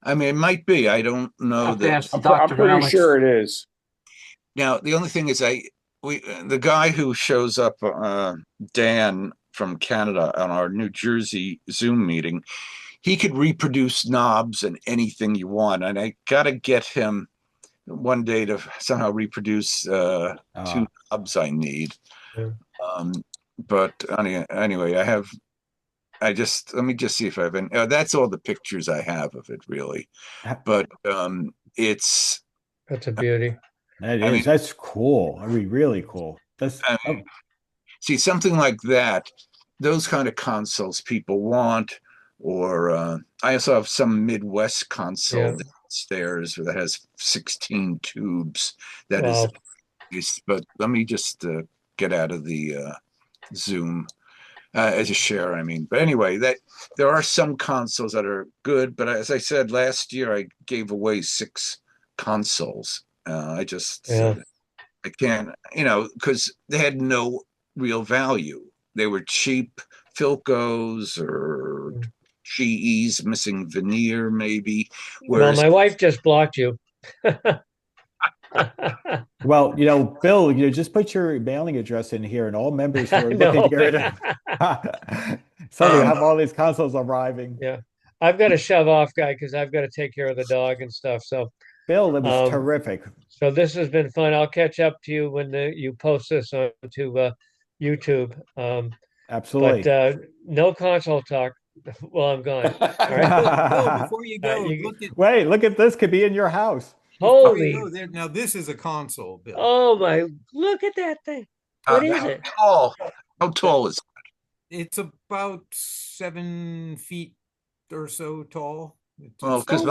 Speaker 4: I mean, it might be. I don't know
Speaker 3: Have to
Speaker 4: that.
Speaker 3: ask
Speaker 6: I'm
Speaker 3: Dr.
Speaker 6: pretty
Speaker 3: Alex.
Speaker 6: sure it is.
Speaker 4: Now, the only thing is, the guy who shows up, Dan from Canada, on our New Jersey Zoom meeting, he could reproduce knobs and anything you want, and I got to get him one day to somehow reproduce two knobs I need.
Speaker 8: Yeah.
Speaker 4: But anyway, let me just see if I have any. That's all the pictures I have of it, really. But it's.
Speaker 8: That's a beauty.
Speaker 1: That
Speaker 4: I
Speaker 1: is,
Speaker 4: mean,
Speaker 1: that's cool. I mean, really cool. That's
Speaker 4: see, something like that, those kind of consoles people want, or I also have some Midwest console downstairs that has 16 tubes. That
Speaker 8: Wow.
Speaker 4: is, but let me just get out of the Zoom as a share. I mean, but anyway, that there are some consoles that are good, but as I said last year, I gave away 6 consoles. I just said I can't, because they had no real value. They were cheap Philcos or GEs missing veneer, maybe.
Speaker 8: Well, my wife just blocked you.
Speaker 1: well, Bill, just put your mailing address in here, and all members who are
Speaker 8: No.
Speaker 1: looking to get rid of. Suddenly, you have all these consoles arriving.
Speaker 8: Yeah, I've got to shove off, guy, because I've got to take care of the dog and stuff. So,
Speaker 1: Bill, that was terrific.
Speaker 8: So this has been fun. I'll catch up to you when you post this onto YouTube.
Speaker 1: Absolutely.
Speaker 8: But no console talk while I'm gone. All right.
Speaker 7: Bill, before you go,
Speaker 1: look at this. Could be in your house.
Speaker 8: Holy!
Speaker 7: Now this is a console, Bill.
Speaker 8: Oh my! Look at that thing. What is it?
Speaker 4: How tall is it?
Speaker 7: It's about 7 feet or so tall.
Speaker 4: Well, because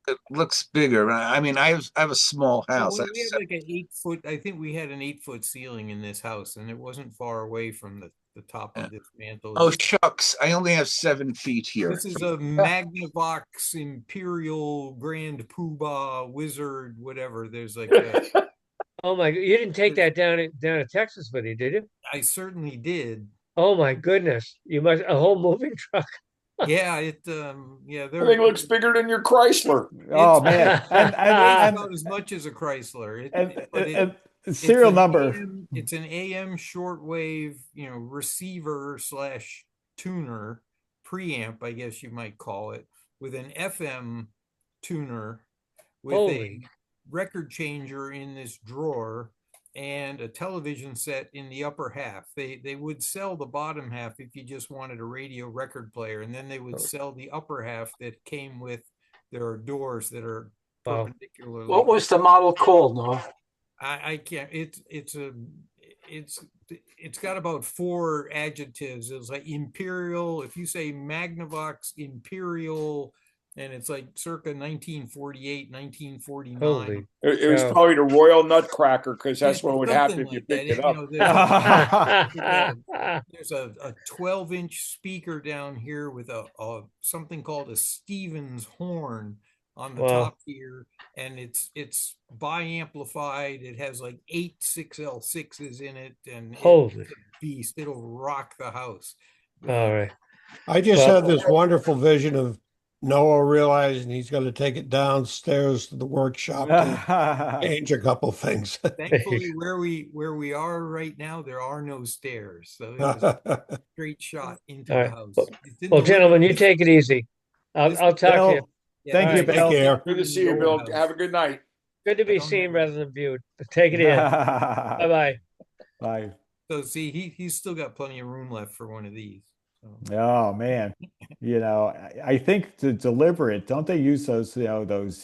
Speaker 4: it looks bigger. I mean, I have a small house.
Speaker 7: Well, we have like an 8-foot. I think we had an 8-foot ceiling in this house, and it wasn't far away from the top of this mantle.
Speaker 4: Oh shucks! I only have 7 feet here.
Speaker 7: This is a Magnavox Imperial Grand Poobah Wizard, whatever. There's like a,
Speaker 8: oh my! You didn't take that down to Texas with you, did you?
Speaker 7: I certainly did.
Speaker 8: Oh my goodness! You must a whole moving truck.
Speaker 7: Yeah,
Speaker 6: I think it looks bigger than your Chrysler.
Speaker 1: Oh man!
Speaker 7: and about as much as a Chrysler.
Speaker 1: Serial number.
Speaker 7: It's an AM shortwave, receiver / tuner preamp, I guess you might call it, with an FM tuner with a record changer in this drawer and a television set in the upper half. They would sell the bottom half if you just wanted a radio record player, and then they would sell the upper half that came with their doors that are perpendicularly.
Speaker 3: What was the model called, Noah?
Speaker 7: I can't. It's got about 4 adjectives. It's like Imperial. If you say Magnavox Imperial, and it's like circa 1948, 1949.
Speaker 8: Holy
Speaker 6: it was probably the Royal Nutcracker, because that's what would happen if you picked it up.
Speaker 7: There's a 12-inch speaker down here with a something called a Stevens horn on the
Speaker 8: Wow.
Speaker 7: top here, and it's bi-amplified. It has like 8 6L6s in it, and
Speaker 8: Holy.
Speaker 7: it's a beast. It'll rock the house.
Speaker 8: All right.
Speaker 5: I just
Speaker 8: Well-
Speaker 5: had this wonderful vision of Noah realizing he's going to take it downstairs to the workshop to change a couple things.
Speaker 7: Thankfully, where we are right now, there are no stairs, so it was a straight shot into
Speaker 8: All
Speaker 7: the
Speaker 8: right.
Speaker 7: house. It's in
Speaker 8: Well,
Speaker 7: the
Speaker 8: gentlemen, you
Speaker 7: living-
Speaker 8: take it easy. I'll talk to you.
Speaker 1: Bill, thank
Speaker 7: Yeah,
Speaker 1: you,
Speaker 8: all right.
Speaker 1: Bill.
Speaker 5: Take care.
Speaker 6: Good to see you, Bill. Have a good night.
Speaker 8: Good to be seen rather than viewed. But take it in. Bye-bye.
Speaker 1: Bye.
Speaker 7: So see, he's still got plenty of room left for one of these. So.
Speaker 1: Oh man, I think to deliver it, don't they use those, those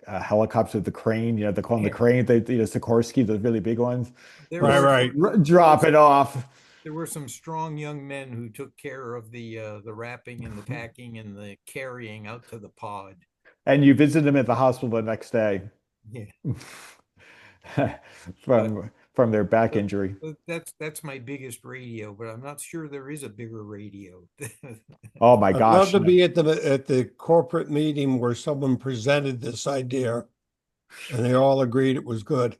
Speaker 1: helicopters with the crane? They call them the crane. They, Sikorsky, the really big ones.
Speaker 7: There
Speaker 5: Right,
Speaker 7: were-
Speaker 5: right.
Speaker 1: Drop it off.
Speaker 7: There were some strong young men who took care of the wrapping and the packing and the carrying out to the pod.
Speaker 1: And you visit them at the hospital the next day.
Speaker 7: Yeah.
Speaker 1: from their back injury.
Speaker 7: That's my biggest radio, but I'm not sure there is a bigger radio.
Speaker 1: Oh my
Speaker 5: I'd
Speaker 1: gosh.
Speaker 5: love to be at the corporate meeting where someone presented this idea and they all agreed it was good.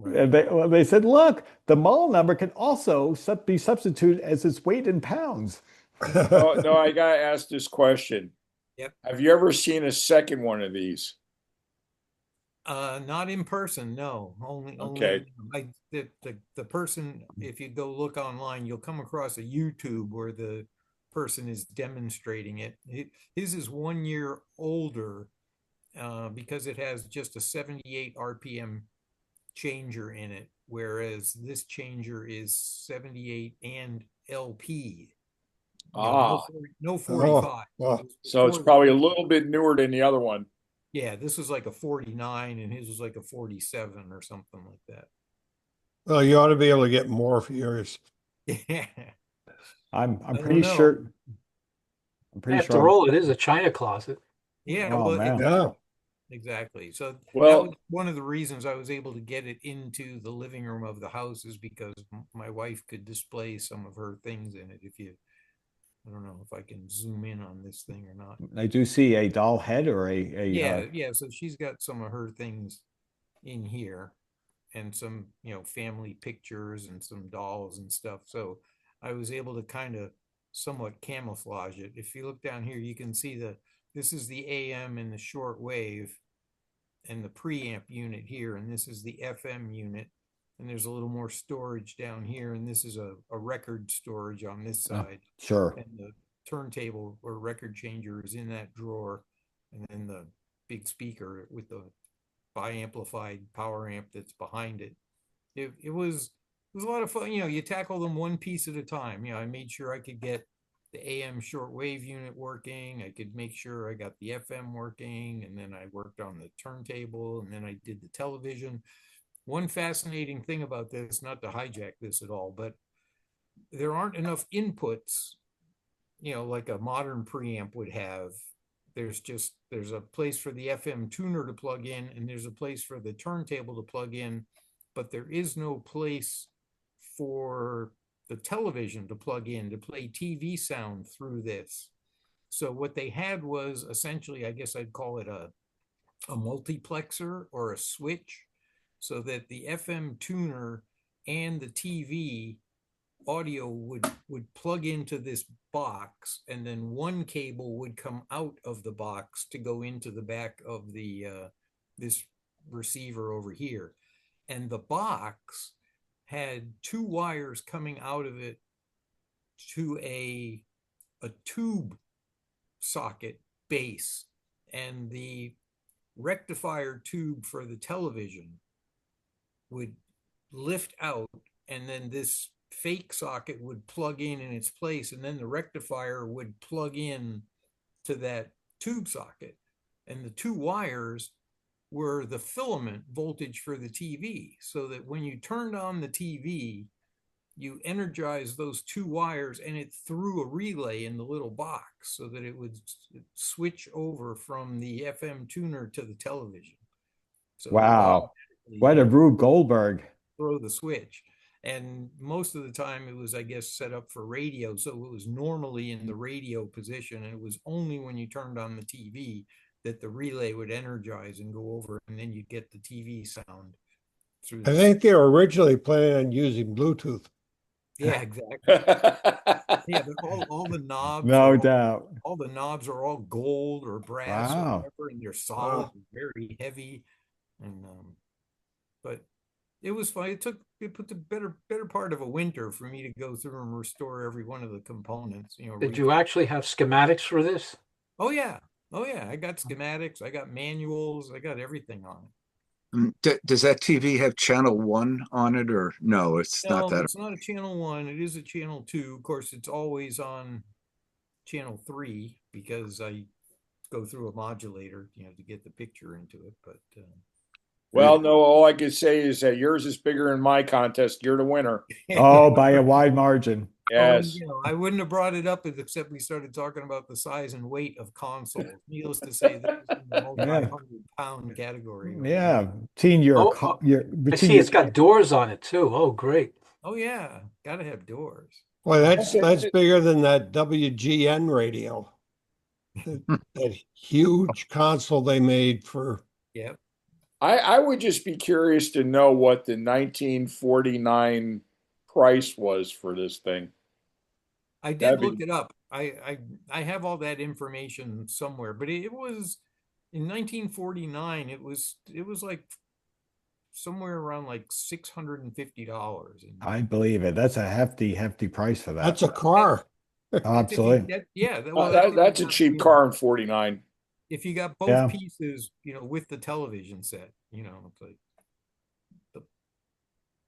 Speaker 1: And they said, look, the model number can also be substituted as its weight in pounds.
Speaker 6: No, I gotta ask this question.
Speaker 7: Yep.
Speaker 6: Have you ever seen a second one of these?
Speaker 7: Not in person, no.
Speaker 6: Okay.
Speaker 7: The person, if you go look online, you'll come across a YouTube where the person is demonstrating it. His is 1 year older because it has just a 78 RPM changer in it, whereas this changer is 78 and LP. No 45.
Speaker 6: So it's probably a little bit newer than the other one.
Speaker 7: Yeah, this was like a 49 and his was like a 47 or something like that.
Speaker 5: Well, you ought to be able to get more for yours.
Speaker 7: Yeah.
Speaker 1: I'm
Speaker 7: I
Speaker 1: pretty
Speaker 7: don't know.
Speaker 1: sure. I'm pretty
Speaker 3: After
Speaker 1: sure.
Speaker 3: all, it is a china closet.
Speaker 7: Yeah,
Speaker 1: Oh,
Speaker 7: well,
Speaker 1: man.
Speaker 5: Yeah.
Speaker 7: exactly. So that
Speaker 6: Well-
Speaker 7: was one of the reasons I was able to get it into the living room of the house is because my wife could display some of her things in it. I don't know if I can zoom in on this thing or not.
Speaker 1: I do see a doll head or a
Speaker 7: Yeah. So she's got some of her things in here and some, family pictures and some dolls and stuff. So I was able to kind of somewhat camouflage it. If you look down here, you can see this is the AM and the short wave and the preamp unit here. And this is the FM unit. And there's a little more storage down here. And this is a record storage on this side.
Speaker 1: Sure.
Speaker 7: And the turntable or record changer is in that drawer. And then the big speaker with the bi-amplified power amp that's behind it. It was a lot of fun. You tackle them one piece at a time. I made sure I could get the AM shortwave unit working. I could make sure I got the FM working. And then I worked on the turntable. And then I did the television. One fascinating thing about this, not to hijack this at all, but there aren't enough inputs, like a modern preamp would have. There's a place for the FM tuner to plug in, and there's a place for the turntable to plug in, but there is no place for the television to plug in to play TV sound through this. So what they had was essentially, I guess I'd call it a multiplexer or a switch, so that the FM tuner and the TV audio would plug into this box, and then one cable would come out of the box to go into the back of the this receiver over here. And the box had 2 wires coming out of it to a tube socket base, and the rectifier tube for the television would lift out, and then this fake socket would plug in its place, and then the rectifier would plug in to that tube socket. And the 2 wires were the filament voltage for the TV, so that when you turned on the TV, you energized those 2 wires and it threw a relay in the little box so that it would switch over from the FM tuner to the television. So
Speaker 1: wow. What a Rube Goldberg.
Speaker 7: throw the switch. And most of the time it was, I guess, set up for radio. So it was normally in the radio position. And it was only when you turned on the TV that the relay would energize and go over, and then you'd get the TV sound through
Speaker 5: I
Speaker 7: the.
Speaker 5: think they were originally planning on using Bluetooth.
Speaker 7: Yeah, exactly. Yeah, but all the knobs
Speaker 1: No doubt.
Speaker 7: all the knobs are all gold or brass or
Speaker 1: Wow.
Speaker 7: whatever, and they're solid, and very heavy. And but it was fun. It put the better part of a winter for me to go through and restore every one of the components.
Speaker 3: Did you actually have schematics for this?
Speaker 7: Oh yeah. Oh yeah. I got schematics, I got manuals, I got everything on it.
Speaker 4: Does that TV have channel 1 on it, or no? It's not
Speaker 7: No,
Speaker 4: that.
Speaker 7: it's not a channel 1, it is a channel 2. Of course, it's always on channel 3 because I go through a modulator, to get the picture into it. But
Speaker 6: Well, no, all I could say is that yours is bigger in my contest. You're the winner.
Speaker 1: Oh, by a wide margin.
Speaker 6: Yes.
Speaker 7: I wouldn't have brought it up except we started talking about the size and weight of consoles. Needless to say, this is in the multi-100-pound category. Right
Speaker 1: Yeah.
Speaker 7: now.
Speaker 1: Between your,
Speaker 3: Oh,
Speaker 1: your
Speaker 3: I
Speaker 1: between
Speaker 3: see
Speaker 1: your,
Speaker 3: it's got doors on it too. Oh, great.
Speaker 7: Oh yeah, gotta have doors.
Speaker 5: Well, that's bigger than that WGN radio. That huge console they made for.
Speaker 7: Yep.
Speaker 6: I would just be curious to know what the 1949 price was for this thing.
Speaker 7: I did
Speaker 6: That'd
Speaker 7: look
Speaker 6: be-
Speaker 7: it up. I have all that information somewhere, but it was in 1949. It was like somewhere around like $650.
Speaker 1: I believe it. That's a hefty price for that.
Speaker 5: That's a car.
Speaker 1: Absolutely.
Speaker 6: That's a cheap car in 49.
Speaker 7: If you got both
Speaker 1: Yeah.
Speaker 7: pieces, with the television set, it's like,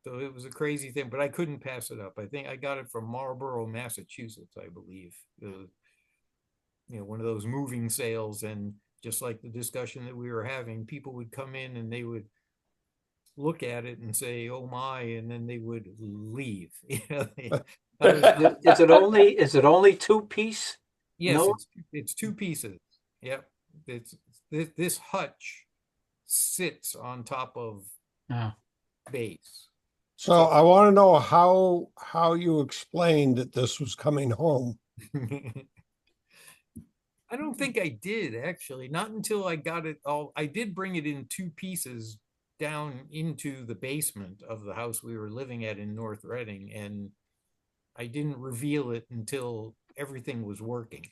Speaker 7: so it was a crazy thing, but I couldn't pass it up. I think I got it from Marlborough, Massachusetts, I believe. One of those moving sales, and just like the discussion that we were having, people would come in and they would look at it and say, "Oh my," and then they would leave.
Speaker 3: Is it only two-piece?
Speaker 7: Yes,
Speaker 3: No?
Speaker 7: it's two pieces. Yep. This hutch sits on top of base.
Speaker 5: So I want to know how you explained that this was coming home.
Speaker 7: I don't think I did, actually. Not until I got it all. I did bring it in two pieces down into the basement of the house we were living at in North Reading, and I didn't reveal it until everything was working.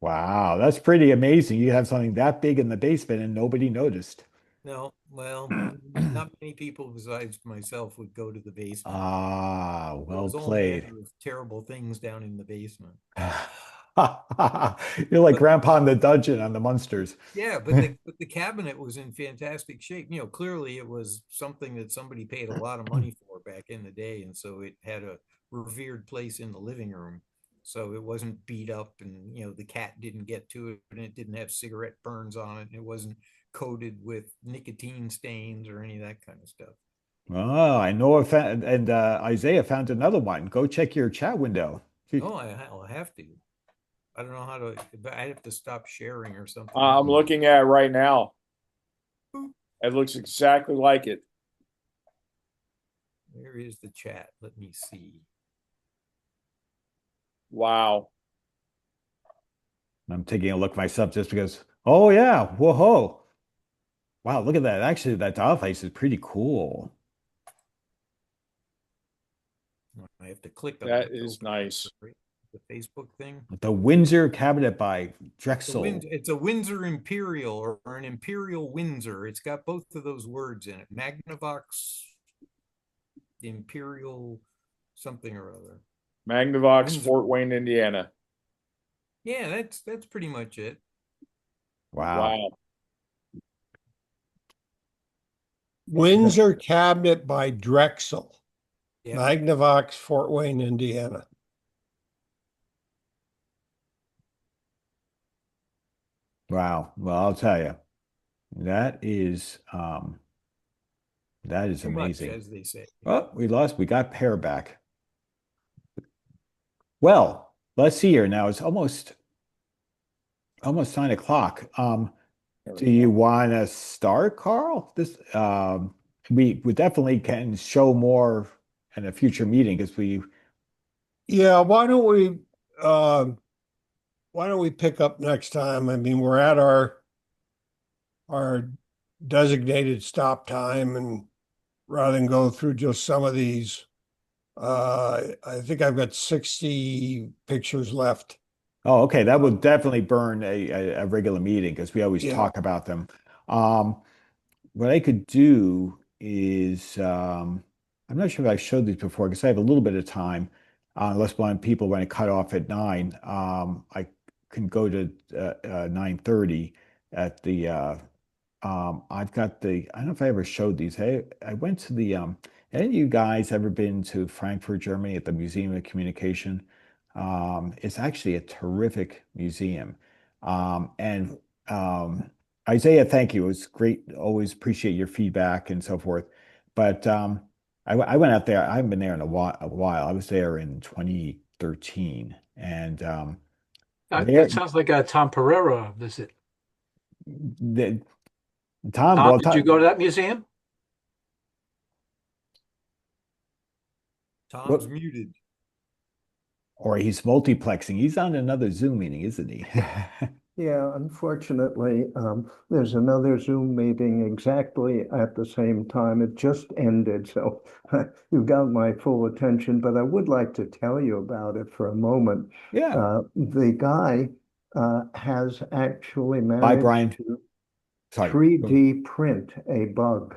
Speaker 1: Wow, that's pretty amazing. You have something that big in the basement and nobody noticed.
Speaker 7: No, well, not many people besides myself would go to the basement.
Speaker 1: Ah,
Speaker 7: There
Speaker 1: well
Speaker 7: was all
Speaker 1: played.
Speaker 7: manner of terrible things down in the basement.
Speaker 1: You're like Grandpa in the dungeon on the Munsters.
Speaker 7: Yeah, but the cabinet was in fantastic shape. Clearly it was something that somebody paid a lot of money for back in the day, and so it had a revered place in the living room. So it wasn't beat up, and the cat didn't get to it, and it didn't have cigarette burns on it, and it wasn't coated with nicotine stains or any of that kind of stuff.
Speaker 1: Oh, I know. And Isaiah found another one. Go check your chat window.
Speaker 7: Oh, I'll have to. I don't know how to. I have to stop sharing or something.
Speaker 6: I'm looking at it right now. It looks exactly like it.
Speaker 7: Where is the chat? Let me see.
Speaker 6: Wow.
Speaker 1: I'm taking a look myself just because. Oh yeah, whoa. Wow, look at that. Actually, that doll face is pretty cool.
Speaker 7: I have to click on
Speaker 6: That
Speaker 7: it.
Speaker 6: is nice.
Speaker 7: The Facebook thing.
Speaker 1: The Windsor cabinet by Drexel.
Speaker 7: It's a Windsor Imperial or an Imperial Windsor. It's got both of those words in it. Magnavox Imperial something or other.
Speaker 6: Magnavox,
Speaker 7: Windsor.
Speaker 6: Fort Wayne, Indiana.
Speaker 7: Yeah, that's pretty much it.
Speaker 1: Wow.
Speaker 5: Windsor cabinet by Drexel.
Speaker 7: Yep.
Speaker 5: Magnavox, Fort Wayne, Indiana.
Speaker 1: Wow. Well, I'll tell you, that is
Speaker 7: Too
Speaker 1: amazing.
Speaker 7: much, as they say.
Speaker 1: Oh, we got Pear back. Well, let's see here now. It's almost 9 o'clock. Do you want to start, Carl? We definitely can show more in a future meeting because we.
Speaker 5: Yeah, why don't we pick up next time? I mean, we're at our designated stop time, and rather than go through just some of these, I think I've got 60 pictures left.
Speaker 1: Oh, okay. That will definitely burn a regular meeting because we always
Speaker 5: Yeah.
Speaker 1: talk about them. Um, what I could do is, I'm not sure if I showed these before because I have a little bit of time, unless when people want to cut off at 9. I can go to 9:30 at the I've got I don't know if I ever showed these. I went to any of you guys ever been to Frankfurt, Germany at the Museum of Communication? It's actually a terrific museum. And Isaiah, thank you. It was great. Always appreciate your feedback and so forth. But I went out there. I haven't been there in a while. I was there in 2013. And there,
Speaker 3: That sounds like a Tom Pereira visit.
Speaker 1: the, Tom,
Speaker 3: Tom,
Speaker 1: well,
Speaker 3: did you go to that museum?
Speaker 7: Tom's muted.
Speaker 1: or he's multiplexing. He's on another Zoom meeting, isn't he?
Speaker 11: Yeah, unfortunately, there's another Zoom meeting exactly at the same time. It just ended, so you've got my full attention, but I would like to tell you about it for a moment.
Speaker 1: Yeah.
Speaker 11: The guy has actually
Speaker 1: Bye,
Speaker 11: managed
Speaker 1: Brian.
Speaker 11: to
Speaker 1: Sorry.
Speaker 11: 3D print a bug,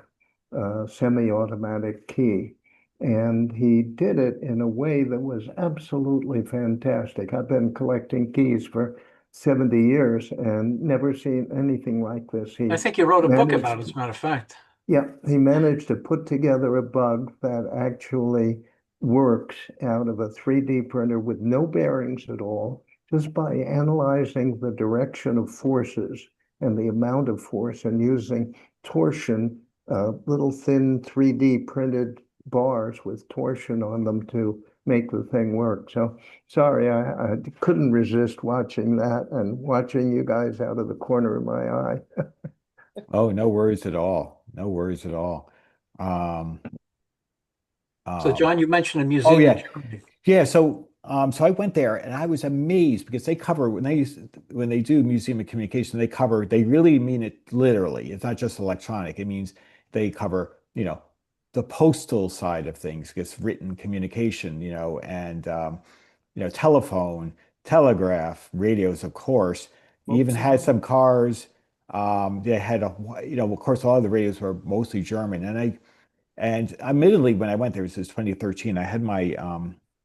Speaker 11: semi-automatic key. And he did it in a way that was absolutely fantastic. I've been collecting keys for 70 years and never seen anything like this.
Speaker 3: I
Speaker 11: He
Speaker 3: think you wrote a book about it,
Speaker 11: managed,
Speaker 3: as a matter of fact.
Speaker 11: yeah, he managed to put together a bug that actually works out of a 3D printer with no bearings at all, just by analyzing the direction of forces and the amount of force and using torsion, little thin 3D printed bars with torsion on them to make the thing work. So sorry, I couldn't resist watching that and watching you guys out of the corner of my eye.
Speaker 1: Oh, no worries at all. No worries at all. Um,
Speaker 3: So,
Speaker 1: um,
Speaker 3: John, you mentioned a
Speaker 1: oh
Speaker 3: museum in
Speaker 1: yeah.
Speaker 3: Germany.
Speaker 1: Yeah, so I went there and I was amazed because they cover when they do Museum of Communication, they really mean it literally. It's not just electronic. It means they cover, the postal side of things, gets written communication, and telephone, telegraph, radios, of course. You even had
Speaker 7: Folksy.
Speaker 1: some cars. They had of course, a lot of the radios were mostly German. And admittedly, when I went there, this is 2013, I had my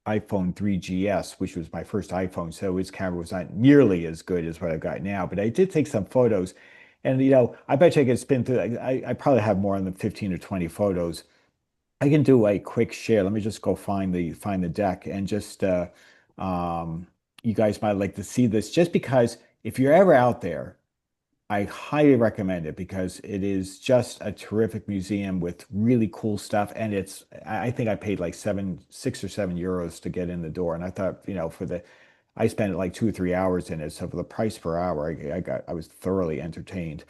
Speaker 1: iPhone 3GS, which was my first iPhone. So its camera was not nearly as good as what I've got now, but I did take some photos. And, I bet you I could spin through, I probably have more than 15 or 20 photos. I can do a quick share. Let me just go find the deck and just you guys might like to see this just because if you're ever out there, I highly recommend it because it is just a terrific museum with really cool stuff. And I think I paid like 6 or 7 euros to get in the door. And I thought, I spent like 2 or 3 hours in it. So for the price per hour, I was thoroughly entertained.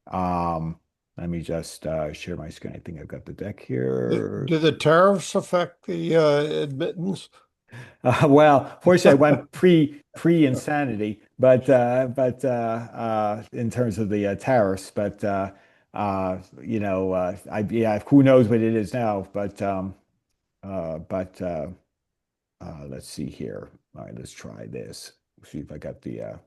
Speaker 1: Um, Let me just share my screen. I think I've got the deck here.
Speaker 5: Do the tariffs affect the admittance?
Speaker 1: Well, fortunately, I went pre-insanity, but in terms of the tariffs, yeah, who knows what it is now? But let's see here. All right, let's try this. See if I got the.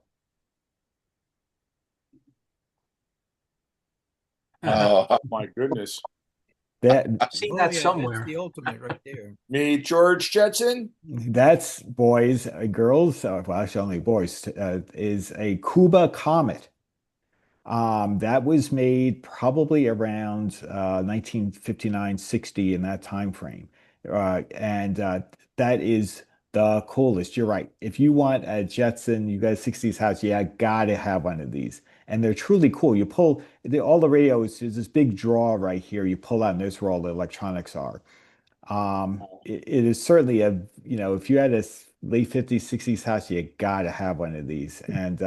Speaker 6: Oh my goodness.
Speaker 1: That
Speaker 3: I've seen
Speaker 7: Oh
Speaker 3: that
Speaker 7: yeah, that's
Speaker 3: somewhere.
Speaker 7: the ultimate right there.
Speaker 6: Meet George Jetson.
Speaker 1: that's boys and girls. Well, actually, only boys. Is a Kuba Comet. That was made probably around 1959, 60 in that time frame. And that is the coolest. You're right. If you want a Jetson, you got a 60s house, yeah, gotta have one of these. And they're truly cool. You pull all the radios, there's this big draw right here. You pull out, and there's where all the electronics are. It is certainly if you had a late 50s, 60s house, you gotta have one of these. And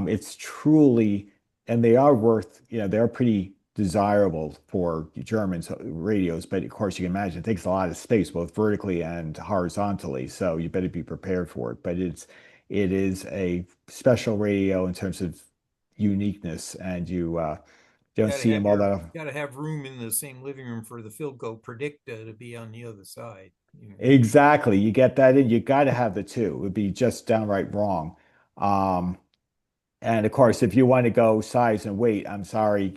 Speaker 1: it's truly, and they are worth, they're pretty desirable for German radios, but of course you can imagine it takes a lot of space, both vertically and horizontally. So you better be prepared for it. But it is a special radio in terms of uniqueness, and you don't see them all that often.
Speaker 7: Got to have room in the same living room for the Philco Predicta to be on the other side.
Speaker 1: Exactly. You get that in. You got to have the two. It would be just downright wrong. Um, and of course, if you want to go size and weight, I'm sorry,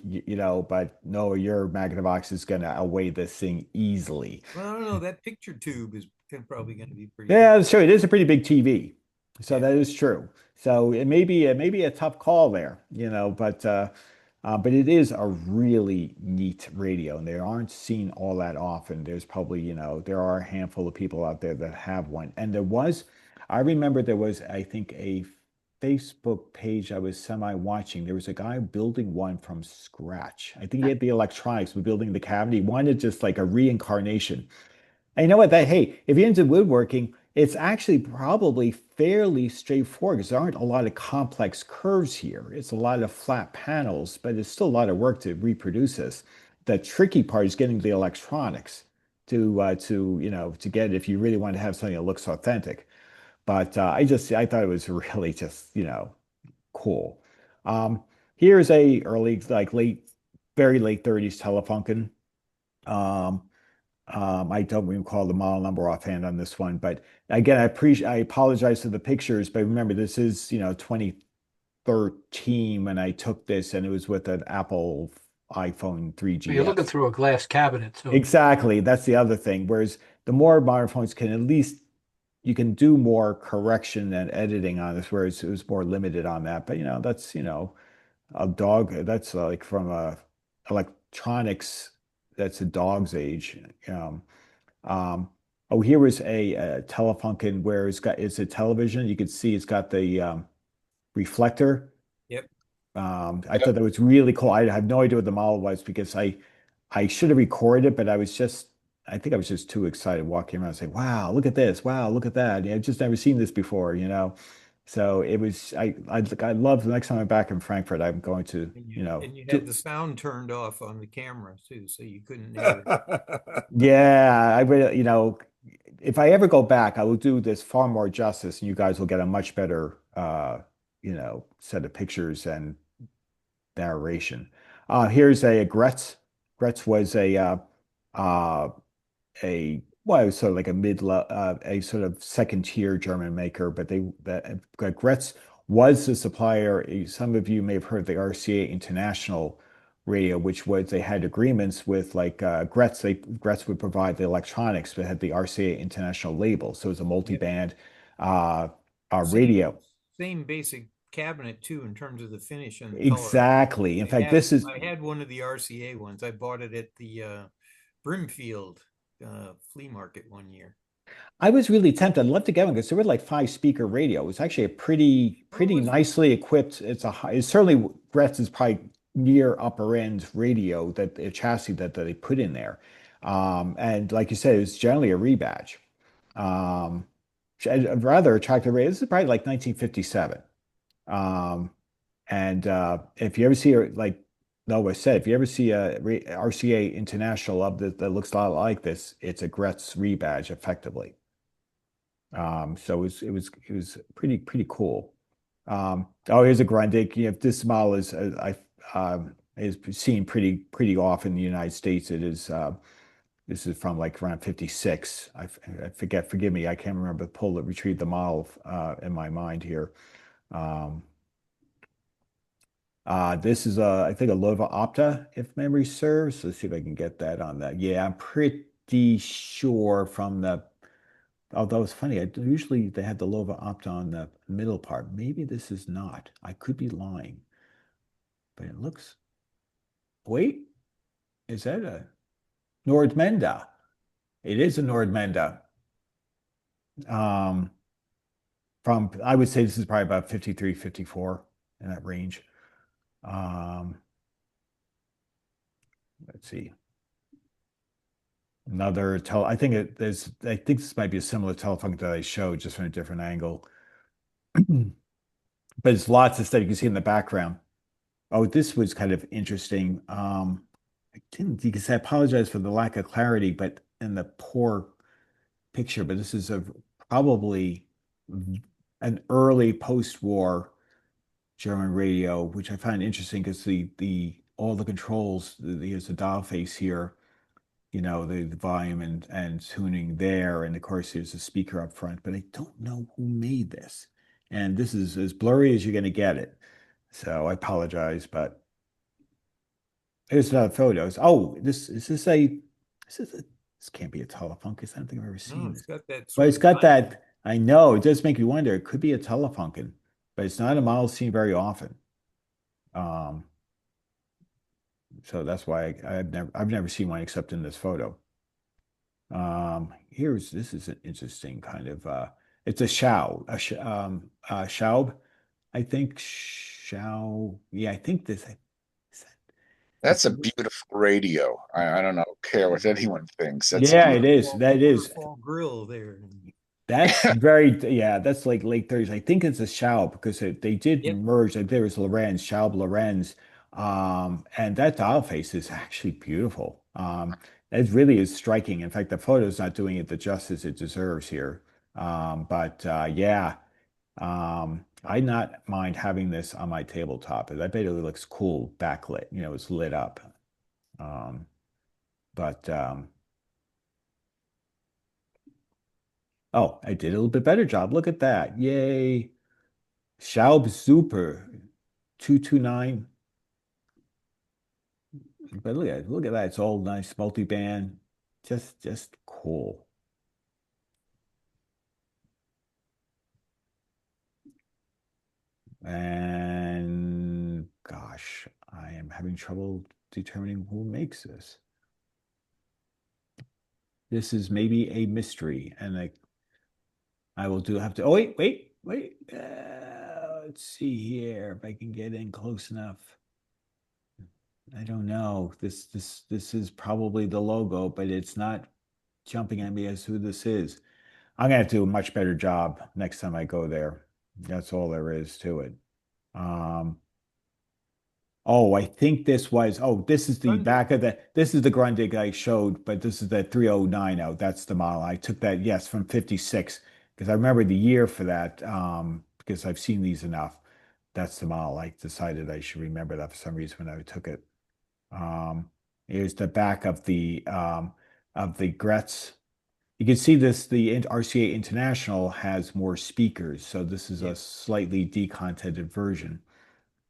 Speaker 1: but no, your Magnavox is going to outweigh this thing easily.
Speaker 7: Well, I don't know. That picture tube is probably going to be pretty.
Speaker 1: Yeah, that's true. It is a pretty big TV, so that is true. So it may be a tough call there, but it is a really neat radio, and they aren't seen all that often. There's probably, there are a handful of people out there that have one. And I remember there was, I think, a Facebook page I was semi-watching. There was a guy building one from scratch. I think he had the electronics, but building the cabinet. He wanted just like a reincarnation. And you know what? Hey, if you're into woodworking, it's actually probably fairly straightforward because there aren't a lot of complex curves here. It's a lot of flat panels, but it's still a lot of work to reproduce this. The tricky part is getting the electronics to get it if you really want to have something that looks authentic. But I thought it was really just cool. Here's a early very late 30s Telefunken. I don't recall the model number offhand on this one, but again, I apologize for the pictures, but remember this is 2013 when I took this, and it was with an Apple iPhone 3GS.
Speaker 3: You're looking through a glass cabinet, so
Speaker 1: Exactly, that's the other thing. Whereas the more modern phones can at least you can do more correction and editing on this, whereas it was more limited on that. But that's a dog. That's like from a electronics. That's a dog's age. Oh, here was a Telefunken where it's a television. You can see it's got the reflector.
Speaker 7: Yep.
Speaker 1: I thought that was really cool. I have no idea what the model was because I should have recorded it, but I think I was just too excited walking around saying, "Wow, look at this! Wow, look at that! I've just never seen this before." So it was. I love the next time I'm back in Frankfurt, I'm going to
Speaker 7: And you had the sound turned off on the camera too, so you couldn't hear it.
Speaker 1: Yeah, I really, if I ever go back, I will do this far more justice, and you guys will get a much better, set of pictures and narration. Here's a Gretz. Gretz was well, it was sort of like a sort of second tier German maker, but Gretz was the supplier. Some of you may have heard the RCA International radio, which was they had agreements with like Gretz. Gretz would provide the electronics, but had the RCA International label, so it was a multi-band radio.
Speaker 7: Same basic cabinet too in terms of the finish and
Speaker 1: Exactly.
Speaker 7: color.
Speaker 1: In fact,
Speaker 7: I had one of the RCA ones. I bought it at the Brimfield flea market one year.
Speaker 1: I was really tempted. I'd love to get one because there were like 5-speaker radio. It was actually a pretty nicely equipped. It's certainly Gretz is probably near upper end radio that a chassis that they put in there. And like you said, it was generally a rebadge. A rather attractive radio. This is probably like 1957. And if you ever see like Noah said, if you ever see a RCA International that looks a lot like this, it's a Gretz rebadge effectively. So it was pretty cool. Here's a Grundig. This model is seen pretty often in the United States. It is this is from like around 56. I forget. Forgive me. I can't remember. Retrieve the model in my mind here. This is I think a Lova Opta, if memory serves. Let's see if I can get that on that. Yeah, I'm pretty sure from although it's funny, usually they have the Lova Opta on the middle part. Maybe this is not. I could be lying. But it looks, wait, is that a Nordmenda? It is a Nordmenda. I would say this is probably about 53, 54 in that range. Let's see. I think this might be a similar Telefunken that I showed just from a different angle. But it's lots of stuff you can see in the background. Oh, this was kind of interesting. didn't, because I apologize for the lack of clarity, but in the poor picture, but this is a probably an early post-war German radio, which I find interesting because the all the controls, there's a dial face here, you know, the volume and tuning there, and of course there's a speaker up front, but I don't know who made this. And this is as blurry as you're going to get it. So I apologize, but here's another photos. Oh, this can't be a Telefunken. I don't think I've ever seen
Speaker 7: No,
Speaker 1: this.
Speaker 7: it's got that
Speaker 1: But
Speaker 7: sort
Speaker 1: it's
Speaker 7: of
Speaker 1: got
Speaker 7: diamond.
Speaker 1: that, I know, it does make you wonder. It could be a Telefunken, but it's not a model seen very often. So that's why I've never seen one except in this photo. This is an interesting kind of it's a Schaub, I think Schaub. Yeah, I think this.
Speaker 4: That's a beautiful radio. I don't know, care what anyone thinks. That's
Speaker 1: Yeah, it
Speaker 4: beautiful.
Speaker 1: is. That is.
Speaker 7: Waterfall grill there.
Speaker 1: That's very, yeah, that's like late 30s. I think it's a Schaub because they did
Speaker 7: Yep.
Speaker 1: merge. Like, there was Lorenz, Schaub Lorenz. And that dial face is actually beautiful. It really is striking. In fact, the photo's not doing it the justice it deserves here. Yeah, I not mind having this on my tabletop. I bet it looks cool backlit. You know, it's lit up. Um, but Oh, I did a little bit better job. Look at that. Yay. Schaub Super 229. But look at that. It's all nice multi-band. Just cool. And gosh, I am having trouble determining who makes this. This is maybe a mystery, and I will have to. Oh, wait. Let's see here if I can get in close enough. I don't know. This is probably the logo, but it's not jumping at me as who this is. I'm gonna have to do a much better job next time I go there. That's all there is to it. Oh, I think this was, this is the back of this is the Grundig I showed, but this is the 309 out. That's the model. I took that, yes, from 56, because I remember the year for that, because I've seen these enough. That's the model. I decided I should remember that for some reason when I took it. Here's the back of the Gretz. You can see this, the RCA International has more speakers, so this is a slightly decontented version,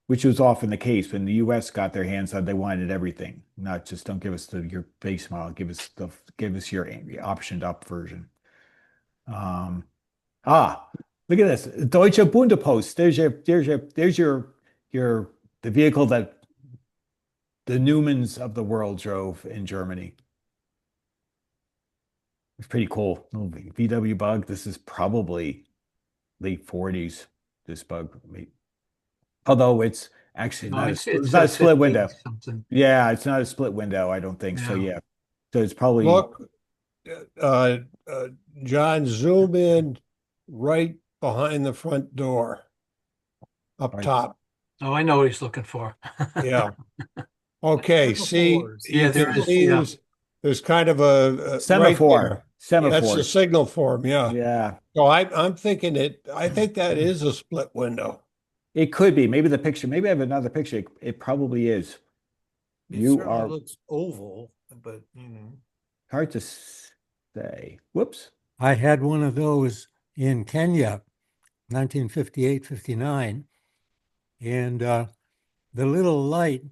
Speaker 1: which was often the case when the US got their hands on, they wanted everything, not just don't give us your base model, give us your optioned up version. Look at this. Deutsche Bundepost. The vehicle that the Newmans of the world drove in Germany. It's pretty cool. Little VW bug. This is probably late 40s, this bug. Although it's actually
Speaker 3: No,
Speaker 1: it's
Speaker 3: it's
Speaker 1: not a split
Speaker 3: 50
Speaker 1: window.
Speaker 3: something.
Speaker 1: Yeah, it's not a split window, I don't think. So
Speaker 3: Yeah.
Speaker 1: yeah. So it's probably
Speaker 5: Look, John, zoom in right behind the front door up
Speaker 1: Right.
Speaker 5: top.
Speaker 3: Oh, I know what he's looking for.
Speaker 5: Yeah. Okay. See,
Speaker 3: Yeah,
Speaker 5: you
Speaker 3: there
Speaker 5: can
Speaker 3: is,
Speaker 5: see
Speaker 3: yeah.
Speaker 5: there's kind of a
Speaker 1: semaphore.
Speaker 5: right there.
Speaker 1: Semaphore.
Speaker 5: That's the signal form. Yeah.
Speaker 1: Yeah.
Speaker 5: So I'm thinking I think that is a split window.
Speaker 1: It could be. Maybe the picture, maybe I have another picture. It probably is.
Speaker 7: It
Speaker 1: You
Speaker 7: certainly
Speaker 1: are
Speaker 7: looks oval, but you know.
Speaker 1: hard to say. Whoops.
Speaker 2: I had one of those in Kenya, 1958, 59. And the little light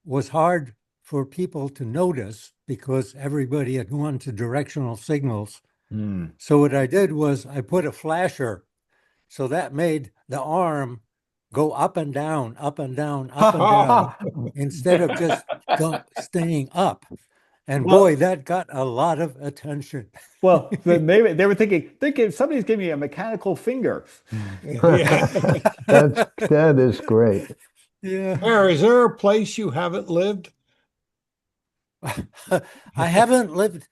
Speaker 2: was hard for people to notice because everybody had gone to directional signals. So what I did was I put a flasher. So that made the arm go up and down, up and down, up and down, instead of just staying up. And
Speaker 1: Well-
Speaker 2: boy, that got a lot of attention.
Speaker 1: Well, maybe they were thinking somebody's giving me a mechanical finger.
Speaker 5: Yeah.
Speaker 11: That is great.
Speaker 2: Yeah.
Speaker 5: Mary, is there a place you haven't lived?
Speaker 2: I haven't lived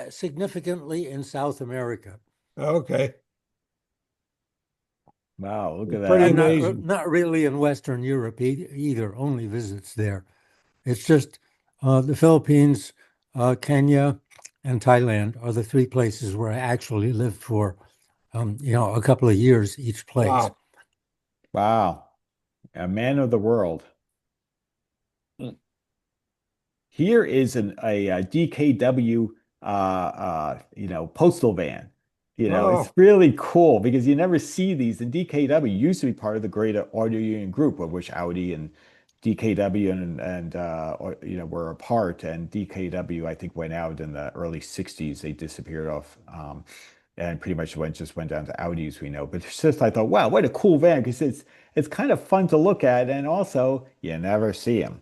Speaker 2: significantly in South America.
Speaker 5: Okay.
Speaker 1: Wow, look at
Speaker 5: Pretty
Speaker 1: that.
Speaker 2: And
Speaker 5: amazing.
Speaker 2: not really in Western Europe either, only visits there. It's just the Philippines, Kenya, and Thailand are the three places where I actually lived for, a couple of years each place.
Speaker 5: Wow.
Speaker 1: Wow. A man of the world. Here is a DKW postal van. It's
Speaker 5: Oh,
Speaker 1: really cool because you never see these. And DKW used to be part of the greater audio union group, of which Audi and DKW were a part. And DKW, I think, went out in the early 60s. They disappeared off. And pretty much just went down to Audi, as we know. But it's just, I thought, wow, what a cool van, because it's kind of fun to look at, and also you never see them.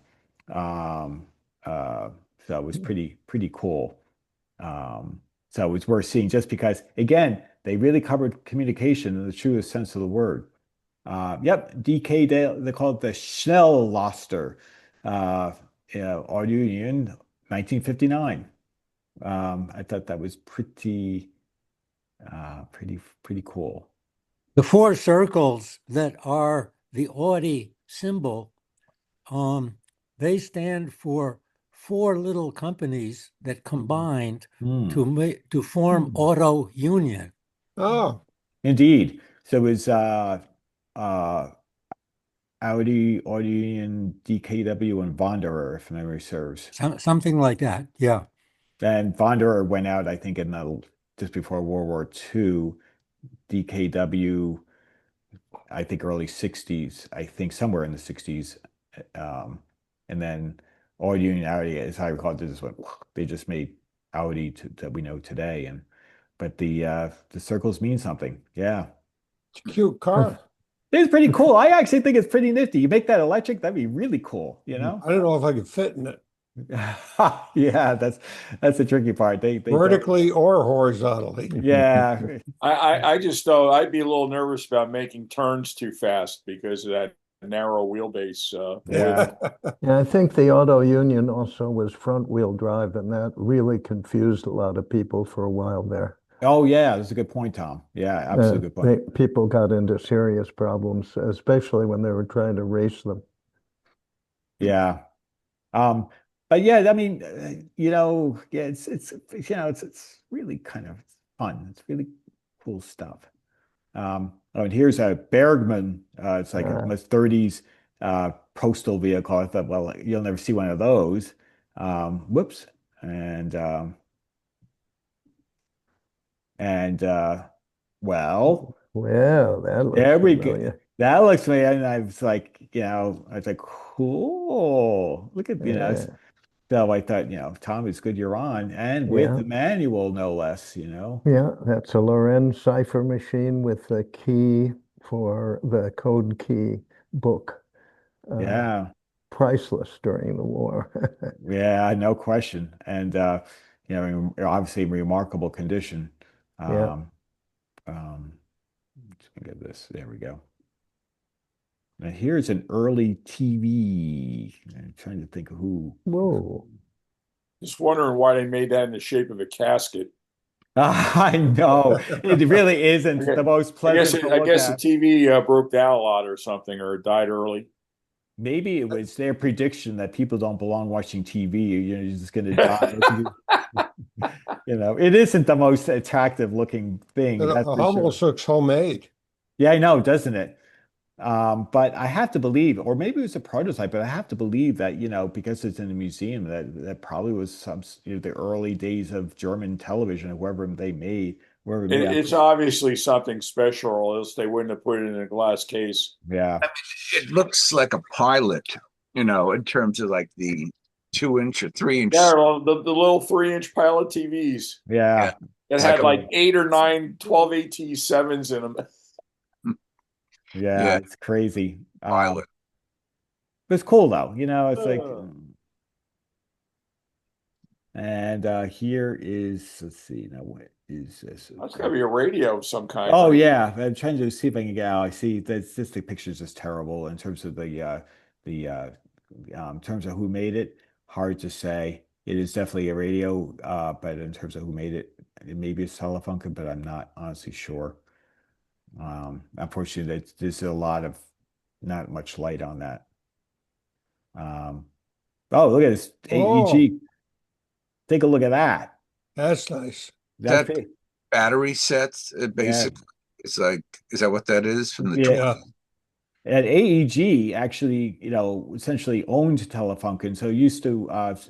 Speaker 1: Um, uh, so it was pretty cool. So it was worth seeing, just because, again, they really covered communication in the truest sense of the word. Yep, DK, they call it the Schnelllaster, Audio Union, 1959. I thought that was pretty cool.
Speaker 2: The four circles that are the Audi symbol, they stand for four little companies that combined to form Auto Union.
Speaker 5: oh,
Speaker 1: Indeed. So it was Audi, Audio Union, DKW, and Wanderer, if memory serves.
Speaker 2: Something like that. Yeah.
Speaker 1: And Wanderer went out, I think, just before World War II. DKW, I think, early 60s, I think somewhere in the 60s. And then Audio Union, Audi, as I recall, they just made Audi that we know today. But the circles mean something. Yeah.
Speaker 5: it's a cute car.
Speaker 1: It's pretty cool. I actually think it's pretty nifty. You make that electric, that'd be really cool,
Speaker 5: I don't know if I could fit in it,
Speaker 1: Yeah, that's the tricky part. They
Speaker 5: vertically or horizontally.
Speaker 1: yeah.
Speaker 6: I just though I'd be a little nervous about making turns too fast because of that narrow wheelbase.
Speaker 1: Yeah.
Speaker 11: Yeah, I think the Auto Union also was front-wheel drive, and that really confused a lot of people for a while there.
Speaker 1: Oh yeah, that's a good point, Tom. Yeah, absolutely good point.
Speaker 11: People got into serious problems, especially when they were trying to race them.
Speaker 1: Yeah. But yeah, I mean, yeah, it's really kind of fun. It's really cool stuff. And here's a Bergman. It's like almost 30s postal vehicle. I thought, well, you'll never see one of those. Whoops. Well,
Speaker 11: Well, that looks
Speaker 1: there we go.
Speaker 11: familiar.
Speaker 1: That looks familiar. And I was like, cool. Look at,
Speaker 11: Yeah,
Speaker 1: so I thought, Tom, it's good you're on, and with
Speaker 11: yeah,
Speaker 1: the manual, no less,
Speaker 11: yeah. That's a Lorenz cipher machine with the key for the code key book.
Speaker 1: Yeah.
Speaker 11: Priceless during the war.
Speaker 1: Yeah, no question. And obviously in remarkable condition.
Speaker 11: Yeah.
Speaker 1: Let's get this. There we go. Now here's an early TV. I'm trying to think of who.
Speaker 11: Whoa.
Speaker 6: Just wondering why they made that in the shape of a casket.
Speaker 1: I know. It really isn't the most pleasant to
Speaker 6: I
Speaker 1: look
Speaker 6: guess
Speaker 1: at.
Speaker 6: the TV broke down a lot or something, or it died early.
Speaker 1: Maybe it was their prediction that people don't belong watching TV. You're just going to die. It isn't the most attractive looking thing.
Speaker 5: It
Speaker 1: That's for
Speaker 5: almost
Speaker 1: sure.
Speaker 5: looks homemade.
Speaker 1: Yeah, I know, doesn't it? But I have to believe, or maybe it was a prototype, but I have to believe that, because it's in a museum, that probably was the early days of German television, whoever made.
Speaker 6: It's obviously something special, or else they wouldn't have put it in a glass case.
Speaker 1: Yeah.
Speaker 4: It looks like a pilot, in terms of like the 2-inch or 3-inch.
Speaker 6: Yeah, the little 3-inch pilot TVs.
Speaker 1: Yeah.
Speaker 6: It had like 8 or 9 12 AT7s in them.
Speaker 1: Yeah, it's crazy.
Speaker 4: Pilot.
Speaker 1: It's cool though, it's like, and here is, let's see, now what is this?
Speaker 6: That's gotta be a radio of some kind.
Speaker 1: Oh yeah, I'm trying to see if I can get out. I see that's just the picture's just terrible in terms of in terms of who made it. Hard to say. It is definitely a radio, but in terms of who made it, maybe it's Telefunken, but I'm not honestly sure. Unfortunately, there's a lot of not much light on that. Oh, look at this
Speaker 5: Oh,
Speaker 1: AEG. Take a look at that.
Speaker 5: that's nice.
Speaker 1: That's
Speaker 4: That
Speaker 1: big.
Speaker 4: battery sets,
Speaker 1: Yeah.
Speaker 4: basically. It's like, is that what that is from the
Speaker 1: Yeah.
Speaker 5: Yeah.
Speaker 1: And AEG actually, essentially owned Telefunken. So it used to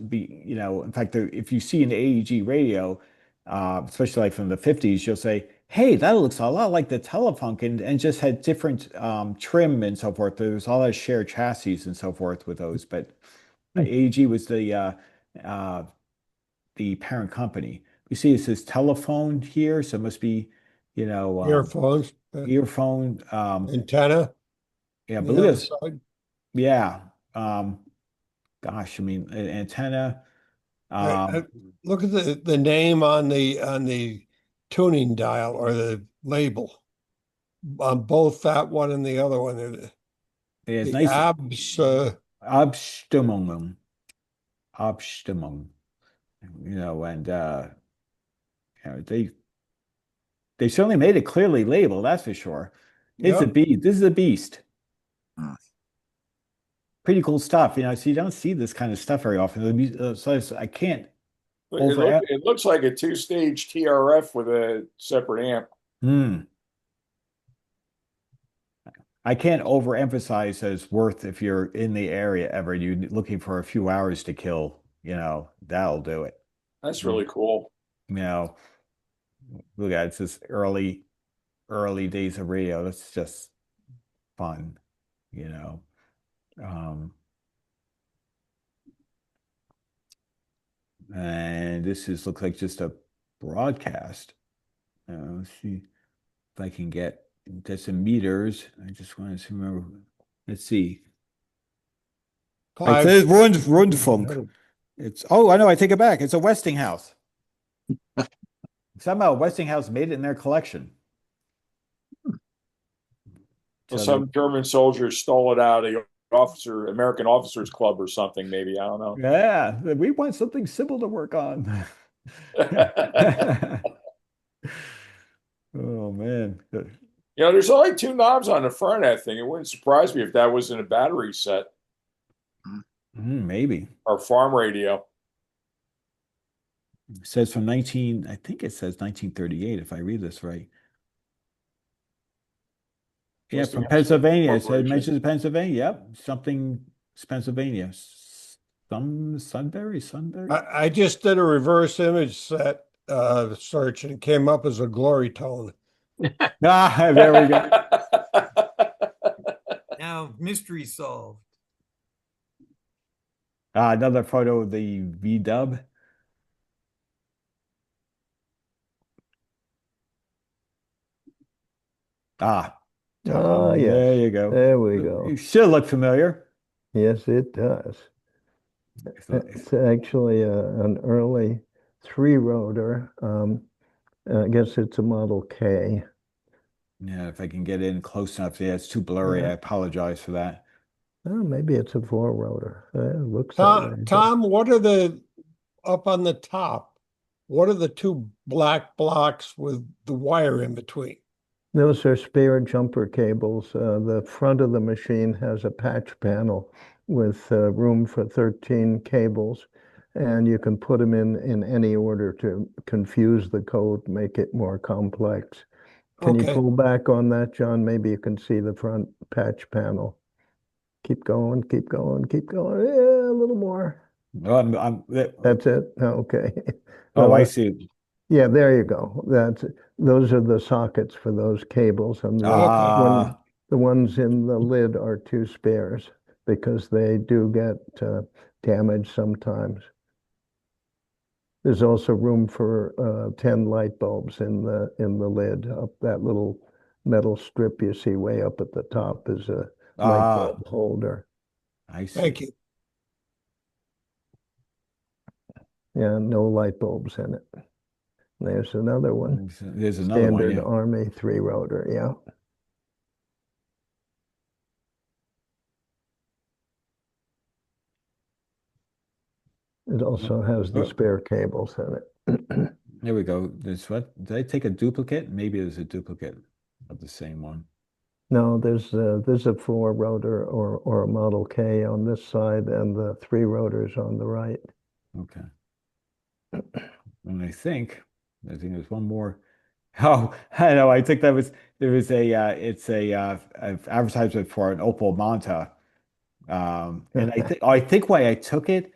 Speaker 1: be, in fact, if you see an AEG radio, especially like from the 50s, you'll say, hey, that looks a lot like the Telefunken, and just had different trim and so forth. There was all that shared chassis and so forth with those. But AEG was uh, the parent company. You see, it says telephone here, so it must be,
Speaker 5: Earphones,
Speaker 1: earphone.
Speaker 5: antenna
Speaker 1: Yeah,
Speaker 5: on
Speaker 1: but
Speaker 5: the
Speaker 1: look at
Speaker 5: other
Speaker 1: this.
Speaker 5: side.
Speaker 1: Yeah. Um, gosh, I mean, an antenna.
Speaker 5: I look at the name on the tuning dial or the label on both that one and the other one.
Speaker 1: It's
Speaker 5: The
Speaker 1: nice.
Speaker 5: abs.
Speaker 1: Abstimmung. Abstimmung. And they certainly made it clearly labeled, that's for sure. It's a
Speaker 5: Yep.
Speaker 1: beast. This is a beast.
Speaker 4: Hmm.
Speaker 1: Pretty cool stuff, so you don't see this kind of stuff very often. So I can't over.
Speaker 6: It looks like a two-stage TRF with a separate amp.
Speaker 1: I can't overemphasize that it's worth if you're in the area ever, you're looking for a few hours to kill, that'll do it.
Speaker 6: That's really cool.
Speaker 1: Look at it, it's this early days of radio. That's just fun, you know. And this looks like just a broadcast. Let's see if I can get some meters. I just want to remember. Let's see. It says Rundfunk. I know, I take it back. It's a Westinghouse. Somehow Westinghouse made it in their collection.
Speaker 6: Well, some German soldiers stole it out of the American Officers Club or something, maybe. I don't know.
Speaker 1: Yeah, we want something simple to work on. Oh, man.
Speaker 6: There's only two knobs on the front of that thing. It wouldn't surprise me if that was in a battery set.
Speaker 1: Maybe.
Speaker 6: Or farm radio.
Speaker 1: It says from I think it says 1938, if I read this right. Yeah, from Pennsylvania. It mentions Pennsylvania. Yep, something Pennsylvania. Sunbury.
Speaker 5: I just did a reverse image set search and it came up as a glory tone.
Speaker 1: There we go.
Speaker 7: Now, mystery solved.
Speaker 1: Another photo of the V-dub.
Speaker 11: Yes.
Speaker 1: There you go.
Speaker 11: There we go.
Speaker 1: You should look familiar.
Speaker 11: Yes, it does. It's actually an early three-rotor. I guess it's a Model K.
Speaker 1: Yeah, if I can get in close enough. Yeah, it's too blurry.
Speaker 11: Yeah.
Speaker 1: I apologize for that.
Speaker 11: Oh, maybe it's a four-rotor. It looks
Speaker 5: Tom, what are up on the top? What are the two black blocks with the wire in between?
Speaker 11: Those are spare jumper cables. The front of the machine has a patch panel with room for 13 cables, and you can put them in any order to confuse the code, make it more complex. Can you pull back on that, John? Maybe you can see the front patch panel. Keep going, keep going, keep going. Yeah, a little more. That's it? Okay.
Speaker 1: Oh, I see.
Speaker 11: Yeah, there you go. Those are the sockets for those cables, and the ones in the lid are two spares because they do get damaged sometimes. There's also room for 10 light bulbs in the lid. Up that little metal strip you see way up at the top is a light bulb holder.
Speaker 1: I see.
Speaker 5: Thank you.
Speaker 11: Yeah, no light bulbs in it. There's another one.
Speaker 1: There's another
Speaker 11: Standard
Speaker 1: one,
Speaker 11: Army three-rotor, yeah. It also has the spare cables in it.
Speaker 1: There we go. Did I take a duplicate? Maybe there's a duplicate of the same one.
Speaker 11: No, there's a four rotor or a Model K on this side and the three rotors on the right.
Speaker 1: Okay. And I think there's one more. Oh, I know. I think there was it's a advertisement for an Opel Manta. And I think why I took it,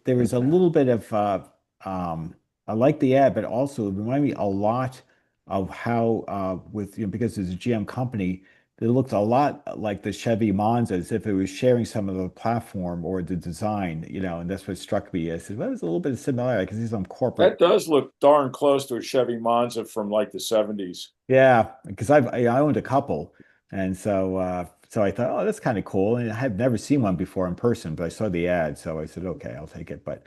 Speaker 1: there was a little bit of I like the ad, but also it reminded me a lot of how with because it's a GM company, it looked a lot like the Chevy Monza as if it was sharing some of the platform or the design, and that's what struck me. I said, well, there's a little bit of similarity. I can see some corporate.
Speaker 6: That does look darn close to a Chevy Monza from like the 70s.
Speaker 1: Yeah, because I owned a couple, and so I thought, oh, that's kind of cool. And I had never seen one before in person, but I saw the ad, so I said, okay, I'll take it. But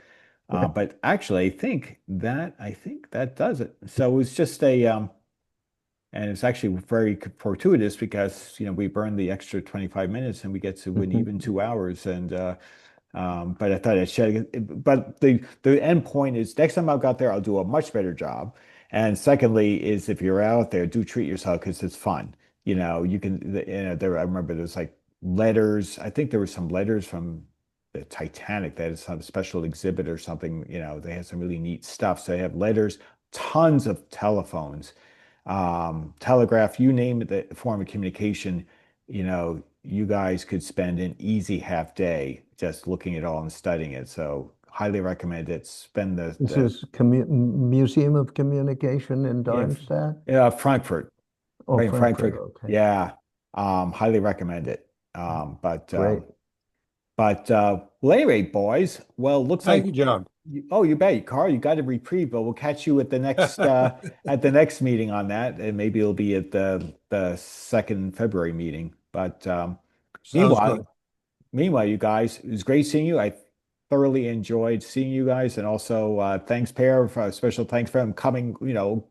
Speaker 1: actually, I think that does it. So it was just and it's actually very fortuitous because we burned the extra 25 minutes and we get to an even 2 hours. And but I thought I should. But the end point is next time I've got there, I'll do a much better job. And secondly, is if you're out there, do treat yourself because it's fun. You can. There. I remember there's like letters. I think there were some letters from the Titanic that is some special exhibit or something. They had some really neat stuff. So they have letters, tons of telephones, telegraph. You name it, the form of communication. You guys could spend an easy half day just looking at it all and studying it. So highly recommend it. Spend
Speaker 11: This is Museum of Communication in Darmstadt?
Speaker 1: Frankfurt,
Speaker 11: Oh,
Speaker 1: right in
Speaker 11: Frankfurt.
Speaker 1: Frankfurt.
Speaker 11: Okay.
Speaker 1: Yeah. Highly recommend it.
Speaker 11: Great.
Speaker 1: Well, anyway, boys, well, looks
Speaker 5: Thank
Speaker 1: like
Speaker 5: you, John.
Speaker 1: oh, you bet, Carl, you got a reprieve, but we'll catch you at the next meeting on that, and maybe it'll be at the second February meeting. But
Speaker 5: Sounds good.
Speaker 1: meanwhile, you guys, it was great seeing you. I thoroughly enjoyed seeing you guys, and also thanks, Pear, for special thanks for him coming,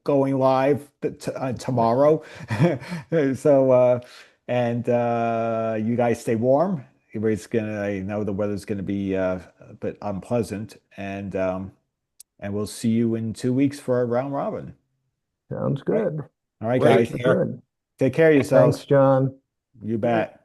Speaker 1: going live tomorrow. So and you guys stay warm. I know the weather's gonna be a bit unpleasant, and we'll see you in 2 weeks for a round robin.
Speaker 11: Sounds
Speaker 1: All right,
Speaker 11: good.
Speaker 1: all right,
Speaker 5: Take
Speaker 1: guys,
Speaker 5: care.
Speaker 11: Good.
Speaker 1: take care of yourselves.
Speaker 11: Thanks, John.
Speaker 1: You bet.